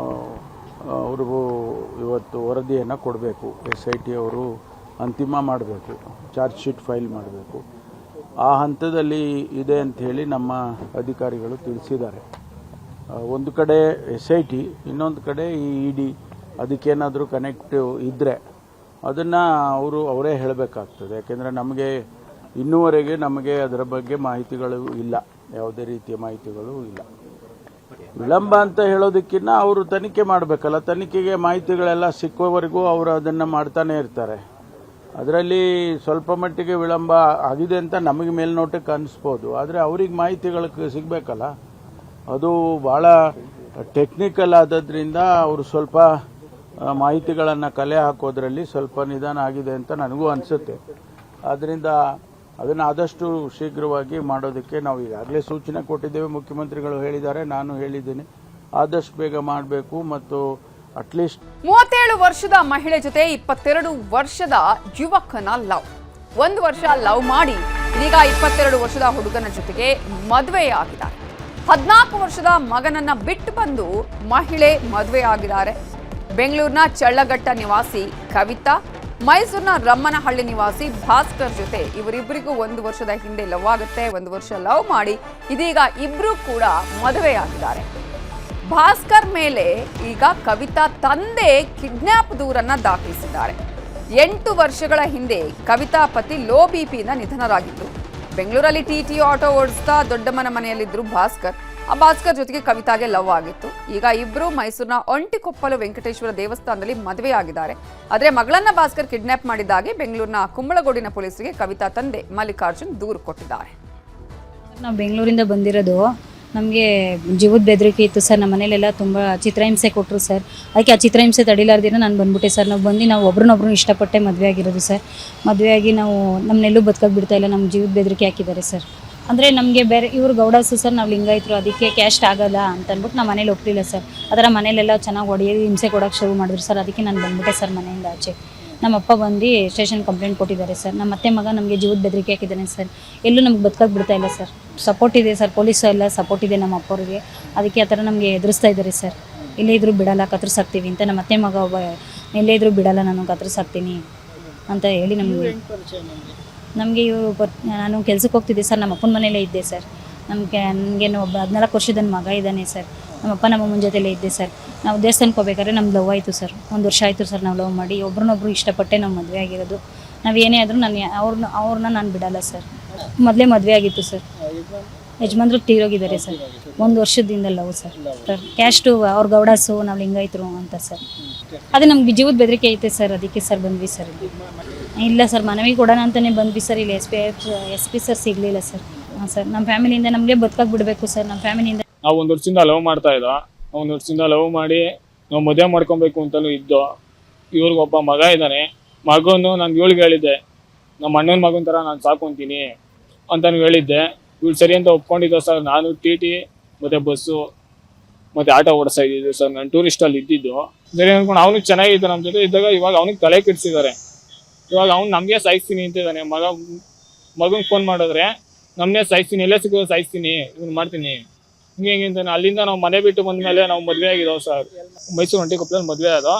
S7: ಅವ್ರಿಗೂ ಇವತ್ತು ವರದಿಯನ್ನು ಕೊಡಬೇಕು. SIT ಅವರು ಅಂತಿಮ ಮಾಡಬೇಕು, ಚಾರ್ಜ್ ಶೀಟ್ ಫೈಲ್ ಮಾಡಬೇಕು. ಆ ಹಂತದಲ್ಲಿ ಇದೆ ಅಂತ ಹೇಳಿ ನಮ್ಮ ಅಧಿಕಾರಿಗಳು ತಿಳಿಸಿದ್ದಾರೆ. ಒಂದು ಕಡೆ SIT, ಇನ್ನೊಂದು ಕಡೆ ಈ ED, ಅದಕ್ಕೇನಾದರೂ ಕನೆಕ್ಟ್ ಇದ್ದರೆ ಅದನ್ನು ಅವರೇ ಹೇಳಬೇಕಾಗ್ತದೆ. ಯಾಕೆಂದರೆ ನಮಗೆ ಇನ್ನೂವರೆಗೆ ಅದರ ಬಗ್ಗೆ ಮಾಹಿತಿಗಳು ಇಲ್ಲ, ಯಾವುದೇ ರೀತಿಯ ಮಾಹಿತಿಗಳು ಇಲ್ಲ. ವಿಳಂಬ ಅಂತ ಹೇಳೋದಕ್ಕಿಂತ ಅವರು ತನಿಖೆ ಮಾಡಬೇಕಲ್ಲ, ತನಿಖೆಗೆ ಮಾಹಿತಿಗಳೆಲ್ಲ ಸಿಕ್ಕುವವರೆಗೂ ಅವರು ಅದನ್ನು ಮಾಡ್ತಾನೆ ಇರ್ತಾರೆ. ಅದರಲ್ಲಿ ಸ್ವಲ್ಪ ಮಟ್ಟಿಗೆ ವಿಳಂಬ ಆಗಿದೆ ಅಂತ ನಮಗೆ ಮೇಲ್ನೋಟಕ್ಕೆ ಅನಿಸ್ಬೋದು, ಆದರೆ ಅವ್ರಿಗೆ ಮಾಹಿತಿಗಳು ಸಿಗಬೇಕಲ್ಲ, ಅದು ಭಾಳ ಟೆಕ್ನಿಕಲ್ ಆದದ್ರಿಂದ ಅವರು ಸ್ವಲ್ಪ ಮಾಹಿತಿಗಳನ್ನು ಕಲೆ ಹಾಕೋದ್ರಲ್ಲಿ ಸ್ವಲ್ಪ ನಿಧಾನ ಆಗಿದೆ ಅಂತ ನನಗೂ ಅನಿಸುತ್ತೆ. ಆದ್ದರಿಂದ ಅದನ್ನು ಆದಷ್ಟು ಶೀಘ್ರವಾಗಿ ಮಾಡೋದಕ್ಕೆ ನಾವು ಈಗಾಗಲೇ ಸೂಚನೆ ಕೊಟ್ಟಿದ್ದೇವೆ. ಮುಖ್ಯಮಂತ್ರಿಗಳು ಹೇಳಿದ್ದಾರೆ, ನಾನು ಹೇಳಿದ್ದೀನಿ, ಆದಷ್ಟು ಬೇಗ ಮಾಡಬೇಕು. ಮತ್ತು ಅಟ್ಲೀಸ್ಟ್
S1: 37 ವರ್ಷದ ಮಹಿಳೆ ಜೊತೆ 22 ವರ್ಷದ ಯುವಕನ ಲವ್. 1 ವರ್ಷ ಲವ್ ಮಾಡಿ ಈಗ 22 ವರ್ಷದ ಹುಡುಗನ ಜೊತೆಗೆ ಮದುವೆಯಾಗಿದ್ದಾರೆ. 14 ವರ್ಷದ ಮಗನನ್ನ ಬಿಟ್ಟು ಬಂದು ಮಹಿಳೆ ಮದುವೆಯಾಗಿದ್ದಾರೆ. ಬೆಂಗಳೂರಿನ ಚಳ್ಳಘಟ್ಟ ನಿವಾಸಿ ಕವಿತಾ, ಮೈಸೂರಿನ ರಮ್ಮನಹಳ್ಳಿ ನಿವಾಸಿ ಭಾಸ್ಕರ್ ಜೊತೆ ಇವರಿಬ್ಬರಿಗೂ 1 ವರ್ಷದ ಹಿಂದೆ ಲವ್ ಆಗುತ್ತೆ. 1 ವರ್ಷ ಲವ್ ಮಾಡಿ ಇದೀಗ ಇಬ್ರು ಕೂಡ ಮದುವೆಯಾಗಿದ್ದಾರೆ. ಭಾಸ್ಕರ್ ಮೇಲೆ ಈಗ ಕವಿತಾ ತಂದೆ ಕಿಡ್ನಾಪ್ ದೂರನ್ನ ದಾಖಲಿಸಿದ್ದಾರೆ. 8 ವರ್ಷಗಳ ಹಿಂದೆ ಕವಿತಾ ಪತಿ ಲೋ ಬಿಪಿಯಿಂದ ನಿಧನರಾಗಿದ್ರು. ಬೆಂಗಳೂರಲ್ಲಿ TT ಆಟೋ ಓಡಿಸ್ತಾ ದೊಡ್ಡಮ್ಮನ ಮನೆಯಲ್ಲಿದ್ರು ಭಾಸ್ಕರ್. ಆ ಭಾಸ್ಕರ್ ಜೊತೆಗೆ ಕವಿತಾಗೆ ಲವ್ ಆಗಿತ್ತು. ಈಗ ಇಬ್ರು ಮೈಸೂರಿನ ಒಂಟಿಕೊಪ್ಪಲು ವೆಂಕಟೇಶ್ವರ ದೇವಸ್ಥಾನದಲ್ಲಿ ಮದುವೆಯಾಗಿದ್ದಾರೆ. ಆದರೆ ಮಗಳನ್ನ ಭಾಸ್ಕರ್ ಕಿಡ್ನಾಪ್ ಮಾಡಿದ್ದಾಗಿ ಬೆಂಗಳೂರಿನ ಕುಂಬಳಗೋಡಿನ ಪೊಲೀಸರಿಗೆ ಕವಿತಾ ತಂದೆ ಮಲ್ಲಿಕಾರ್ಜುನ್ ದೂರು ಕೊಟ್ಟಿದ್ದಾರೆ.
S8: ನಾವು ಬೆಂಗಳೂರಿಂದ ಬಂದಿರೋದು, ನಮಗೆ ಜೀವದ ಬೆದರಿಕೆ ಇತ್ತು ಸರ್. ನಮ್ಮ ಮನೇಲೆಲ್ಲ ತುಂಬ ಚಿತ್ರಹಿಂಸೆ ಕೊಟ್ಟರು ಸರ್. ಅದಕ್ಕೆ ಆ ಚಿತ್ರಹಿಂಸೆ ತಡಿಲಾರ್ದಿನ ನಾನು ಬಂದ್ಬಿಟ್ಟೆ ಸರ್. ನಾವು ಒಬ್ರನ್ನೊಬ್ರು ಇಷ್ಟಪಟ್ಟೆ ಮದುವೆ ಆಗಿರೋದು ಸರ್. ಮದುವೆಯಾಗಿ ನಾವು ನಮ್ಮನ್ನೆಲ್ಲೂ ಬದುಕೋಕೆ ಬಿಡ್ತಾ ಇಲ್ಲ, ನಮ್ಮ ಜೀವದ ಬೆದರಿಕೆ ಹಾಕಿದ್ದಾರೆ ಸರ್. ಅಂದರೆ ನಮಗೆ ಬೇರೆ ಇವರು ಗೌಡಾಸು ಸರ್, ನಾವು ಲಿಂಗಾಯತರು, ಅದಕ್ಕೆ ಕ್ಯಾಸ್ಟ್ ಆಗಲ್ಲ ಅಂತ ಅಂದ್ಬಿಟ್ಟು ನಮ್ಮ ಮನೇಲಿ ಒಪ್ಪಲಿಲ್ಲ ಸರ್. ಅದರ ಮನೇಲೆಲ್ಲ ಚೆನ್ನಾಗಿ ಹೊಡೆಯೋದು ಹಿಂಸೆ ಕೊಡೋಕ್ಕೆ ಶುರು ಮಾಡಿದ್ರು ಸರ್. ಅದಕ್ಕೆ ನಾನು ಬಂದ್ಬಿಟ್ಟೆ ಸರ್ ಮನೆಯಿಂದ ಆಚೆ. ನಮ್ಮ ಅಪ್ಪ ಬಂದು ಸ್ಟೇಷನ್ ಕಂಪ್ಲೇಂಟ್ ಕೊಟ್ಟಿದ್ದಾರೆ ಸರ್. ನಮ್ಮ ಅತ್ತೆ ಮಗ ನಮಗೆ ಜೀವದ ಬೆದರಿಕೆ ಹಾಕಿದ್ದಾನೆ ಸರ್. ಎಲ್ಲೂ ನಮ್ಗೆ ಬದುಕೋಕೆ ಬಿಡ್ತಾ ಇಲ್ಲ ಸರ್. ಸಪೋರ್ಟ್ ಇದೆ ಸರ್, ಪೊಲೀಸ್ ಎಲ್ಲ ಸಪೋರ್ಟ್ ಇದೆ ನಮ್ಮ ಅಪ್ಪವ್ರಿಗೆ. ಅದಕ್ಕೆ ಆ ಥರ ನಮಗೆ ಎದುರಿಸ್ತಾ ಇದ್ದಾರೆ ಸರ್. ಎಲ್ಲೇ ಇದ್ರೂ ಬಿಡಲ್ಲ, ಕತ್ತರಿಸಾಕ್ತೀವಿ ಅಂತ. ನಮ್ಮ ಅತ್ತೆ ಮಗ ಒಬ್ಬ, ಎಲ್ಲೇ ಇದ್ರೂ ಬಿಡಲ್ಲ, ನಾನು ಕತ್ತರಿಸಾಕ್ತೀನಿ ಅಂತ ಹೇಳಿ ನಮಗೆ ನಮಗೆ ಇವರು ನಾನು ಕೆಲ್ಸಕ್ಕೆ ಹೋಗ್ತಿದ್ದೆ ಸರ್, ನಮ್ಮ ಅಪ್ಪನ ಮನೇಲೇ ಇದ್ದೆ ಸರ್. ನನಗೇನು ಒಬ್ಬ 14 ವರ್ಷದ ಮಗ ಇದ್ದಾನೆ ಸರ್. ನಮ್ಮಪ್ಪ ನಮ್ಮ ಜೊತೆಲೇ ಇದ್ದೆ ಸರ್. ನಾವು ದೇವಸ್ಥಾನಕ್ಕೆ ಹೋಗ್ಬೇಕಾದ್ರೆ ನಮ್ದು ಲವ್ ಆಯಿತು ಸರ್. 1 ವರ್ಷ ಆಯಿತು ಸರ್ ನಾವು ಲವ್ ಮಾಡಿ. ಒಬ್ರನ್ನೊಬ್ರು ಇಷ್ಟಪಟ್ಟೆ ನಾವು ಮದುವೆ ಆಗಿರೋದು. ನಾವು ಏನೇ ಆದರೂ ಅವ್ರನ್ನ ನಾನು ಬಿಡಲ್ಲ ಸರ್. ಮೊದಲೇ ಮದುವೆ ಆಗಿತ್ತು ಸರ್. ಯಜಮಾನ್ರು ತೀರೋಗಿದ್ದಾರೆ ಸರ್. 1 ವರ್ಷದಿಂದ ಲವ್ ಸರ್. ಕ್ಯಾಸ್ಟು ಅವ್ರ ಗೌಡಾಸು, ನಾವು ಲಿಂಗಾಯತರು ಅಂತ ಸರ್. ಅದೇ ನಮ್ಗೆ ಜೀವದ ಬೆದರಿಕೆ ಐತೆ ಸರ್, ಅದಕ್ಕೆ ಸರ್ ಬಂದ್ವಿ ಸರ್. ಇಲ್ಲ ಸರ್, ಮನವಿ ಕೊಡೋಣ ಅಂತಲೇ ಬಂದ್ವಿ ಸರ್. ಇಲ್ಲಿ ಎಸ್ ಪಿ ಸರ್ ಸಿಗಲಿಲ್ಲ ಸರ್. ಹಾಂ ಸರ್, ನಮ್ಮ ಫ್ಯಾಮಿಲಿಯಿಂದ ನಮಗೆ ಬದುಕಾಗಿ ಬಿಡಬೇಕು ಸರ್. ನಮ್ಮ ಫ್ಯಾಮಿಲಿಯಿಂದ
S9: ನಾವು 1 ವರ್ಷದಿಂದ ಲವ್ ಮಾಡ್ತಾ ಇದ್ದೋ. 1 ವರ್ಷದಿಂದ ಲವ್ ಮಾಡಿ ನಾವು ಮದುವೆ ಮಾಡ್ಕೊಬೇಕು ಅಂತಲೂ ಇದ್ದೋ. ಇವ್ರಿಗೊಬ್ಬ ಮಗ ಇದ್ದಾನೆ. ಮಗನು ನಾನು ಇವಳಿಗೆ ಹೇಳಿದ್ದೆ, ನಮ್ಮ ಅಣ್ಣನ ಮಗನ ಥರ ನಾನು ಸಾಕೊಂತೀನಿ ಅಂತಲೂ ಹೇಳಿದ್ದೆ. ಇವ್ಳು ಸರಿ ಅಂತ ಒಪ್ಕೊಂಡಿದ್ದೆ ಸರ್. ನಾನು ಟಿ ಮತ್ತು ಬಸ್ಸು ಮತ್ತು ಆಟೋ ಓಡಿಸ್ತಾ ಇದ್ದಿದ್ದು ಸರ್. ನಾನು ಟೂರಿಸ್ಟಲ್ಲಿ ಇದ್ದಿದ್ದು. ಸರಿ ಅಂದ್ಕೊಂಡು ಅವನು ಚೆನ್ನಾಗಿದ್ದು ನಮ್ಮ ಜೊತೆ ಇದ್ದಾಗ. ಇವಾಗ ಅವ್ನಿಗೆ ತಲೆ ಕೆಡಿಸಿದ್ದಾರೆ. ಇವಾಗ ಅವ್ನು ನಮಗೆ ಸಾಯಿಸ್ತೀನಿ ಅಂತಿದ್ದಾನೆ. ಮಗನಿಗೆ ಫೋನ್ ಮಾಡಿದ್ರೆ ನಮ್ಮನ್ನೇ ಸಾಯಿಸ್ತೀನಿ, ಎಲ್ಲೇ ಸಿಗೋದು ಸಾಯಿಸ್ತೀನಿ, ಇದನ್ನು ಮಾಡ್ತೀನಿ, ಹಿಂಗೆ ಅಂತಾನೆ. ಅಲ್ಲಿಂದ ನಾವು ಮನೆ ಬಿಟ್ಟು ಬಂದಮೇಲೆ ನಾವು ಮದುವೆ ಆಗಿದ್ದಾವೆ ಸರ್. ಮೈಸೂರು ಹೊಂಟಿಕೊಪ್ಪದಲ್ಲಿ ಮದುವೆ ಆದೋ.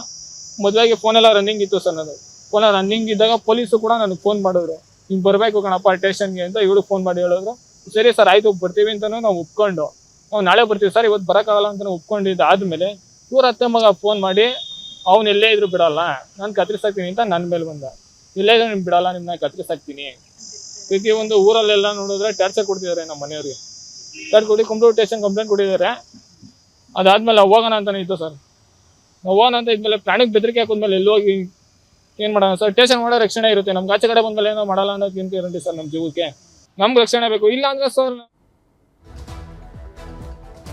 S9: ಮದುವೆಗೆ ಫೋನೆಲ್ಲ ರನ್ನಿಂಗ್ ಇತ್ತು ಸರ್. ನಾನು ಫೋನೆಲ್ಲ ರನ್ನಿಂಗ್ ಇದ್ದಾಗ ಪೊಲೀಸು ಕೂಡ ನನಗೆ ಫೋನ್ ಮಾಡಿದ್ರು, ಹಿಂಗೆ ಬರಬೇಕು ಕಣಪ್ಪ ಸ್ಟೇಷನ್ಗೆ ಅಂತ. ಇವಳು ಫೋನ್ ಮಾಡಿ ಹೇಳಿದ್ರು. ಸರಿ ಸರ್ ಆಯಿತು ಬರ್ತೀವಿ ಅಂತಲೂ ನಾವು ಒಪ್ಕೊಂಡು, ನಾವು ನಾಳೆ ಬರ್ತೀವಿ ಸರ್, ಇವತ್ತು ಬರೋಕ್ಕಾಗಲ್ಲ ಅಂತ ಒಪ್ಕೊಂಡಿದ್ದು. ಆದಮೇಲೆ ಇವ್ರ ಅತ್ತೆ ಮಗ ಫೋನ್ ಮಾಡಿ, ಅವ್ನು ಎಲ್ಲೇ ಇದ್ರು ಬಿಡಲ್ಲ, ನಾನು ಕತ್ರಿಸಾಕ್ತೀನಿ ಅಂತ ನನ್ನ ಮೇಲೆ ಬಂದ. ಎಲ್ಲೇ ಇದ್ರು ನಿಮ್ಗೆ ಬಿಡಲ್ಲ, ನಿಮ್ಮನ್ನ ಕತ್ರಿಸಾಕ್ತೀನಿ. ಪ್ರತಿಯೊಂದು ಊರಲ್ಲೆಲ್ಲ ನೋಡಿದ್ರೆ ಟಾರ್ಚರ್ ಕೊಡ್ತಿದ್ದಾರೆ ನಮ್ಮ ಮನೆಯವ್ರಿಗೆ. ಟಾರ್ಚರ್ ಕೊಟ್ಟು ಕಂಪ್ಲೇಂಟ್ ಕೊಟ್ಟಿದ್ದಾರೆ. ಅದಾದ್ಮೇಲೆ ನಾವು ಹೋಗೋಣ ಅಂತಾನೆ ಇತ್ತು ಸರ್. ನಾವು ಹೋಗೋಣ ಅಂತ ಇದ್ಮೇಲೆ ಪ್ರಾಣಿಗೆ ಬೆದರಿಕೆ ಹಾಕಿದ್ಮೇಲೆ ಎಲ್ಲಿ ಹೋಗಿ ಏನು ಮಾಡೋಣ ಸರ್? ಸ್ಟೇಷನ್ ಮಾಡೋ ರಕ್ಷಣೆ ಇರುತ್ತೆ. ನಮ್ಗೆ ಆಚೆ ಕಡೆ ಬಂದ್ಮೇಲೆ ಏನೋ ಮಾಡಲ್ಲ ಅನ್ನೋದಕ್ಕಿಂತ ಇರುತ್ತೆ ಸರ್. ನಮ್ಮ ಜೀವಕ್ಕೆ ನಮ್ಗೆ ರಕ್ಷಣೆ ಬೇಕು. ಇಲ್ಲ ಅಂದ್ರೆ ಸರ್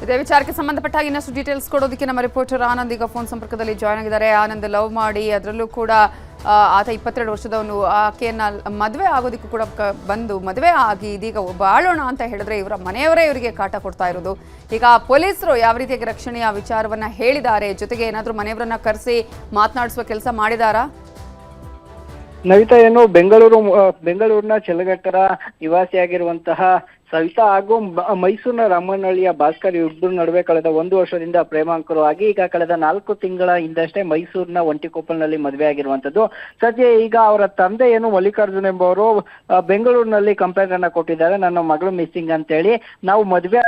S1: ಇದೇ ವಿಚಾರಕ್ಕೆ ಸಂಬಂಧಪಟ್ಟ ಇನ್ನಷ್ಟು ಡೀಟೇಲ್ಸ್ ಕೊಡೋದಕ್ಕೆ ನಮ್ಮ ರಿಪೋರ್ಟರ್ ಆನಂದ್ ಈಗ ಫೋನ್ ಸಂಪರ್ಕದಲ್ಲಿ ಜಾಯ್ನ್ ಆಗಿದ್ದಾರೆ. ಆನಂದ್, ಲವ್ ಮಾಡಿ ಅದರಲ್ಲೂ ಕೂಡ ಆತ 22 ವರ್ಷದವನು, ಆಕೆಯನ್ನ ಮದುವೆ ಆಗೋದಕ್ಕೂ ಕೂಡ ಬಂದು ಮದುವೆ ಆಗಿ ಇದೀಗ ಬಾಳೋಣ ಅಂತ ಹೇಳಿದ್ರೆ ಇವರ ಮನೆಯವರೇ ಇವರಿಗೆ ಕಾಟ ಕೊಡ್ತಾ ಇರೋದು. ಈಗ ಪೊಲೀಸರು ಯಾವ ರೀತಿಯಾಗಿ ರಕ್ಷಣೆಯ ವಿಚಾರವನ್ನ ಹೇಳಿದ್ದಾರೆ, ಜೊತೆಗೆ ಏನಾದರೂ ಮನೆಯವರನ್ನ ಕರೆಸಿ ಮಾತನಾಡಿಸುವ ಕೆಲಸ ಮಾಡಿದಾರಾ?
S10: ನವಿತಾ, ಏನು ಬೆಂಗಳೂರಿನ ಚಲಗಟ್ಟರ ನಿವಾಸಿಯಾಗಿರುವಂತಹ ಸವಿತಾ ಹಾಗೂ ಮೈಸೂರಿನ ರಾಮನಹಳ್ಳಿಯ ಭಾಸ್ಕರ್ ಇಬ್ಬರ ನಡುವೆ ಕಳೆದ 1 ವರ್ಷದಿಂದ ಪ್ರೇಮಾಂಕರವಾಗಿ ಈಗ ಕಳೆದ 4 ತಿಂಗಳ ಹಿಂದಷ್ಟೇ ಮೈಸೂರಿನ ಒಂಟಿಕೊಪ್ಪಲ್ನಲ್ಲಿ ಮದುವೆ ಆಗಿರುವಂತದ್ದು. ಸದ್ಯ ಈಗ ಅವರ ತಂದೆ ಏನು ಮಲ್ಲಿಕಾರ್ಜುನ್ ಎಂಬುವರು ಬೆಂಗಳೂರಿನಲ್ಲಿ ಕಂಪ್ಲೇಂಟ್ ಅನ್ನ ಕೊಟ್ಟಿದ್ದಾರೆ, ನನ್ನ ಮಗಳು ಮಿಸ್ಸಿಂಗ್ ಅಂತ ಹೇಳಿ. ನಾವು ಮದುವೆ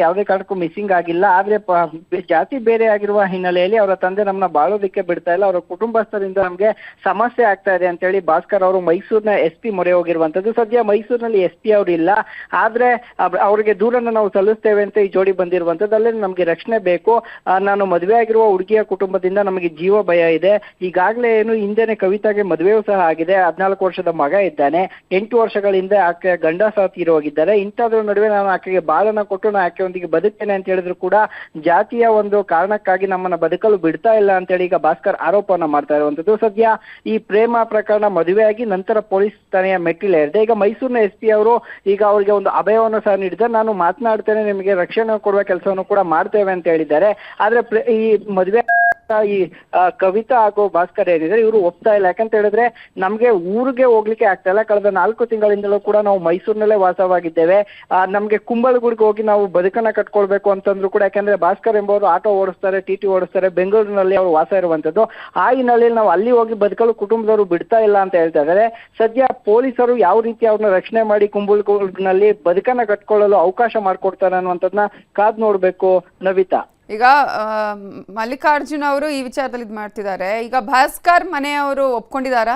S10: ಯಾವುದೇ ಕಾರಣಕ್ಕೂ ಮಿಸ್ಸಿಂಗ್ ಆಗಿಲ್ಲ, ಆದ್ರೆ ಜಾತಿ ಬೇರೆ ಆಗಿರುವ ಹಿನ್ನೆಲೆಯಲ್ಲಿ ಅವರ ತಂದೆ ನಮ್ಮನ್ನ ಬಾಳೋದಕ್ಕೆ ಬಿಡ್ತಾ ಇಲ್ಲ, ಅವರ ಕುಟುಂಬಸ್ಥರಿಂದ ನಮ್ಗೆ ಸಮಸ್ಯೆ ಆಗ್ತಾ ಇದೆ ಅಂತ ಹೇಳಿ ಭಾಸ್ಕರ್ ಅವರು ಮೈಸೂರಿನ SP ಮೊರೆ ಹೋಗಿರುವಂತದ್ದು. ಸದ್ಯ ಮೈಸೂರಿನಲ್ಲಿ SP ಅವರು ಇಲ್ಲ, ಆದ್ರೆ ಅವರಿಗೆ ದೂರನ್ನ ನಾವು ಸಲ್ಲಿಸ್ತೇವೆ ಅಂತ ಈ ಜೋಡಿ ಬಂದಿರುವಂತದ್ದು. ಅಲ್ಲೇ ನಮ್ಗೆ ರಕ್ಷಣೆ ಬೇಕು, ನಾನು ಮದುವೆ ಆಗಿರುವ ಹುಡುಗಿಯ ಕುಟುಂಬದಿಂದ ನಮಗೆ ಜೀವ ಭಯ ಇದೆ. ಈಗಾಗಲೇ ಏನು ಹಿಂದೆನೆ ಕವಿತಾಗೆ ಮದುವೆಯೂ ಸಹ ಆಗಿದೆ, 14 ವರ್ಷದ ಮಗ ಇದ್ದಾನೆ, 8 ವರ್ಷಗಳ ಹಿಂದೆ ಆಕೆ ಗಂಡ ಸಹ ತೀರೋಗಿದ್ದಾರೆ. ಇಂಥದ್ರ ನಡುವೆ ನಾನು ಆಕೆಗೆ ಬಾಳನ್ನ ಕೊಟ್ಟು ನಾನು ಆಕೆಯೊಂದಿಗೆ ಬದುಕ್ತೇನೆ ಅಂತ ಹೇಳಿದ್ರು ಕೂಡ ಜಾತಿಯ ಒಂದು ಕಾರಣಕ್ಕಾಗಿ ನಮ್ಮನ್ನ ಬದುಕಲು ಬಿಡ್ತಾ ಇಲ್ಲ ಅಂತ ಹೇಳಿ ಈಗ ಭಾಸ್ಕರ್ ಆರೋಪವನ್ನ ಮಾಡ್ತಾ ಇರುವಂತದ್ದು. ಸದ್ಯ ಈ ಪ್ರೇಮ ಪ್ರಕರಣ ಮದುವೆಯಾಗಿ ನಂತರ ಪೊಲೀಸ್ ಠಾಣೆಯ ಮೆಟ್ಟಿಲೇರಿದೆ. ಈಗ ಮೈಸೂರಿನ SP ಅವರು ಈಗ ಅವರಿಗೆ ಒಂದು ಅಭಯವನ್ನು ಸಹ ನೀಡಿದ್ದಾರೆ, ನಾನು ಮಾತನಾಡ್ತೇನೆ, ನಿಮಗೆ ರಕ್ಷಣೆ ಕೊಡುವ ಕೆಲಸವನ್ನು ಕೂಡ ಮಾಡ್ತೇವೆ ಅಂತ ಹೇಳಿದ್ದಾರೆ. ಆದ್ರೆ ಈ ಮದುವೆ ಈ ಕವಿತಾ ಹಾಗೂ ಭಾಸ್ಕರ್ ಏನಿದೆ ಇವರು ಒಪ್ತಾ ಇಲ್ಲ. ಯಾಕಂತ ಹೇಳಿದ್ರೆ ನಮ್ಗೆ ಊರಿಗೆ ಹೋಗ್ಲಿಕ್ಕೆ ಆಗ್ತಾ ಇಲ್ಲ, ಕಳೆದ 4 ತಿಂಗಳಿಂದಲೂ ಕೂಡ ನಾವು ಮೈಸೂರಿನಲ್ಲೇ ವಾಸವಾಗಿದ್ದೇವೆ, ನಮ್ಗೆ ಕುಂಬಳಗೂಡಿಗೆ ಹೋಗಿ ನಾವು ಬದುಕನ್ನ ಕಟ್ಕೊಳ್ಬೇಕು ಅಂತಂದ್ರು ಕೂಡ, ಯಾಕಂದ್ರೆ ಭಾಸ್ಕರ್ ಎಂಬುವರು ಆಟೋ ಓಡಿಸ್ತಾರೆ, TT ಓಡಿಸ್ತಾರೆ, ಬೆಂಗಳೂರಿನಲ್ಲಿ ಅವರು ವಾಸ ಇರುವಂತದ್ದು. ಆ ಹಿನ್ನೆಲೆಯಲ್ಲಿ ನಾವು ಅಲ್ಲಿ ಹೋಗಿ ಬದುಕಲು ಕುಟುಂಬದವರು ಬಿಡ್ತಾ ಇಲ್ಲ ಅಂತ ಹೇಳ್ತಾ ಇದ್ದಾರೆ. ಸದ್ಯ ಪೊಲೀಸರು ಯಾವ ರೀತಿ ಅವ್ರನ್ನ ರಕ್ಷಣೆ ಮಾಡಿ ಕುಂಬಳಗೂಡಿನಲ್ಲಿ ಬದುಕನ್ನ ಕಟ್ಕೊಳ್ಳಲು ಅವಕಾಶ ಮಾಡ್ಕೊಡ್ತಾರೆ ಅನ್ನುವಂಥದ್ದನ್ನ ಕಾದ್ ನೋಡ್ಬೇಕು ನವಿತಾ.
S1: ಈಗ ಮಲ್ಲಿಕಾರ್ಜುನ್ ಅವರು ಈ ವಿಚಾರದಲ್ಲಿ ಇದು ಮಾಡ್ತಿದ್ದಾರೆ. ಈಗ ಭಾಸ್ಕರ್ ಮನೆಯವರು ಒಪ್ಕೊಂಡಿದ್ದಾರಾ?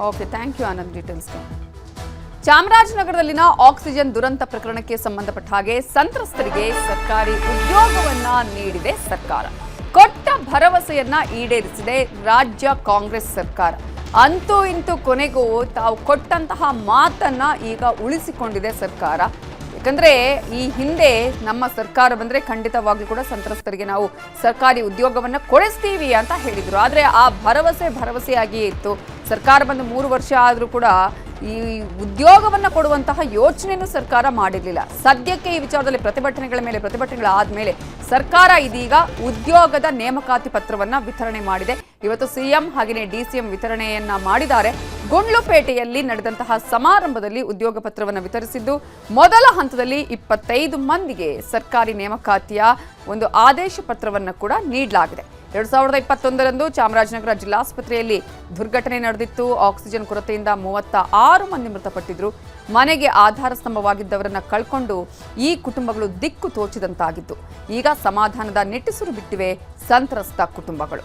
S1: ಓಕೆ, ಥ್ಯಾಂಕ್ ಯು ಆನಂದ್ ಡೀಟೇಲ್ಸ್ಗೆ. ಚಾಮರಾಜನಗರದಲ್ಲಿನ ಆಕ್ಸಿಜನ್ ದುರಂತ ಪ್ರಕರಣಕ್ಕೆ ಸಂಬಂಧಪಟ್ಟ ಹಾಗೆ ಸಂತ್ರಸ್ತರಿಗೆ ಸರ್ಕಾರಿ ಉದ್ಯೋಗವನ್ನ ನೀಡಿದೆ ಸರ್ಕಾರ. ಕೊಟ್ಟ ಭರವಸೆಯನ್ನ ಈಡೇರಿಸಿದೆ ರಾಜ್ಯ ಕಾಂಗ್ರೆಸ್ ಸರ್ಕಾರ. ಅಂತೂ ಇಂತೂ ಕೊನೆಗೂ ತಾವು ಕೊಟ್ಟಂತಹ ಮಾತನ್ನ ಈಗ ಉಳಿಸಿಕೊಂಡಿದೆ ಸರ್ಕಾರ. ಯಾಕಂದ್ರೆ ಈ ಹಿಂದೆ ನಮ್ಮ ಸರ್ಕಾರ ಬಂದ್ರೆ ಖಂಡಿತವಾಗ್ಲೂ ಕೂಡ ಸಂತ್ರಸ್ತರಿಗೆ ನಾವು ಸರ್ಕಾರಿ ಉದ್ಯೋಗವನ್ನ ಕೊಡಿಸ್ತೀವಿ ಅಂತ ಹೇಳಿದ್ರು. ಆದ್ರೆ ಆ ಭರವಸೆಯಾಗಿಯೇ ಇತ್ತು. ಸರ್ಕಾರ ಬಂದು 3 ವರ್ಷ ಆದ್ರೂ ಕೂಡ ಈ ಉದ್ಯೋಗವನ್ನ ಕೊಡುವಂತಹ ಯೋಚನೆಯನ್ನು ಸರ್ಕಾರ ಮಾಡಿರಲಿಲ್ಲ. ಸದ್ಯಕ್ಕೆ ಈ ವಿಚಾರದಲ್ಲಿ ಪ್ರತಿಭಟನೆಗಳ ಮೇಲೆ ಪ್ರತಿಭಟನೆಗಳಾದ್ಮೇಲೆ ಸರ್ಕಾರ ಇದೀಗ ಉದ್ಯೋಗದ ನೇಮಕಾತಿ ಪತ್ರವನ್ನ ವಿತರಣೆ ಮಾಡಿದೆ. ಇವತ್ತು CM ಹಾಗೆಯೇ DCM ವಿತರಣೆಯನ್ನ ಮಾಡಿದ್ದಾರೆ. ಗುಂಡ್ಲುಪೇಟೆಯಲ್ಲಿ ನಡೆದಂತಹ ಸಮಾರಂಭದಲ್ಲಿ ಉದ್ಯೋಗ ಪತ್ರವನ್ನು ವಿತರಿಸಿದ್ದು, ಮೊದಲ ಹಂತದಲ್ಲಿ 25 ಮಂದಿಗೆ ಸರ್ಕಾರಿ ನೇಮಕಾತಿಯ ಒಂದು ಆದೇಶ ಪತ್ರವನ್ನು ಕೂಡ ನೀಡಲಾಗಿದೆ. 2021ರಂದು ಚಾಮರಾಜನಗರ ಜಿಲ್ಲಾಸ್ಪತ್ರೆಯಲ್ಲಿ ದುರ್ಘಟನೆ ನಡೆದಿತ್ತು. ಆಕ್ಸಿಜನ್ ಕೊರತೆಯಿಂದ 36 ಮಂದಿ ಮೃತಪಟ್ಟಿದ್ರು. ಮನೆಗೆ ಆಧಾರ ಸ್ತಂಭವಾಗಿದ್ದವರನ್ನ ಕಳ್ಕೊಂಡು ಈ ಕುಟುಂಬಗಳು ದಿಕ್ಕು ತೋಚದಂತಾಗಿತ್ತು. ಈಗ ಸಮಾಧಾನದ ನಿಟ್ಟುಸಿರು ಬಿಟ್ಟಿವೆ ಸಂತ್ರಸ್ತ ಕುಟುಂಬಗಳು.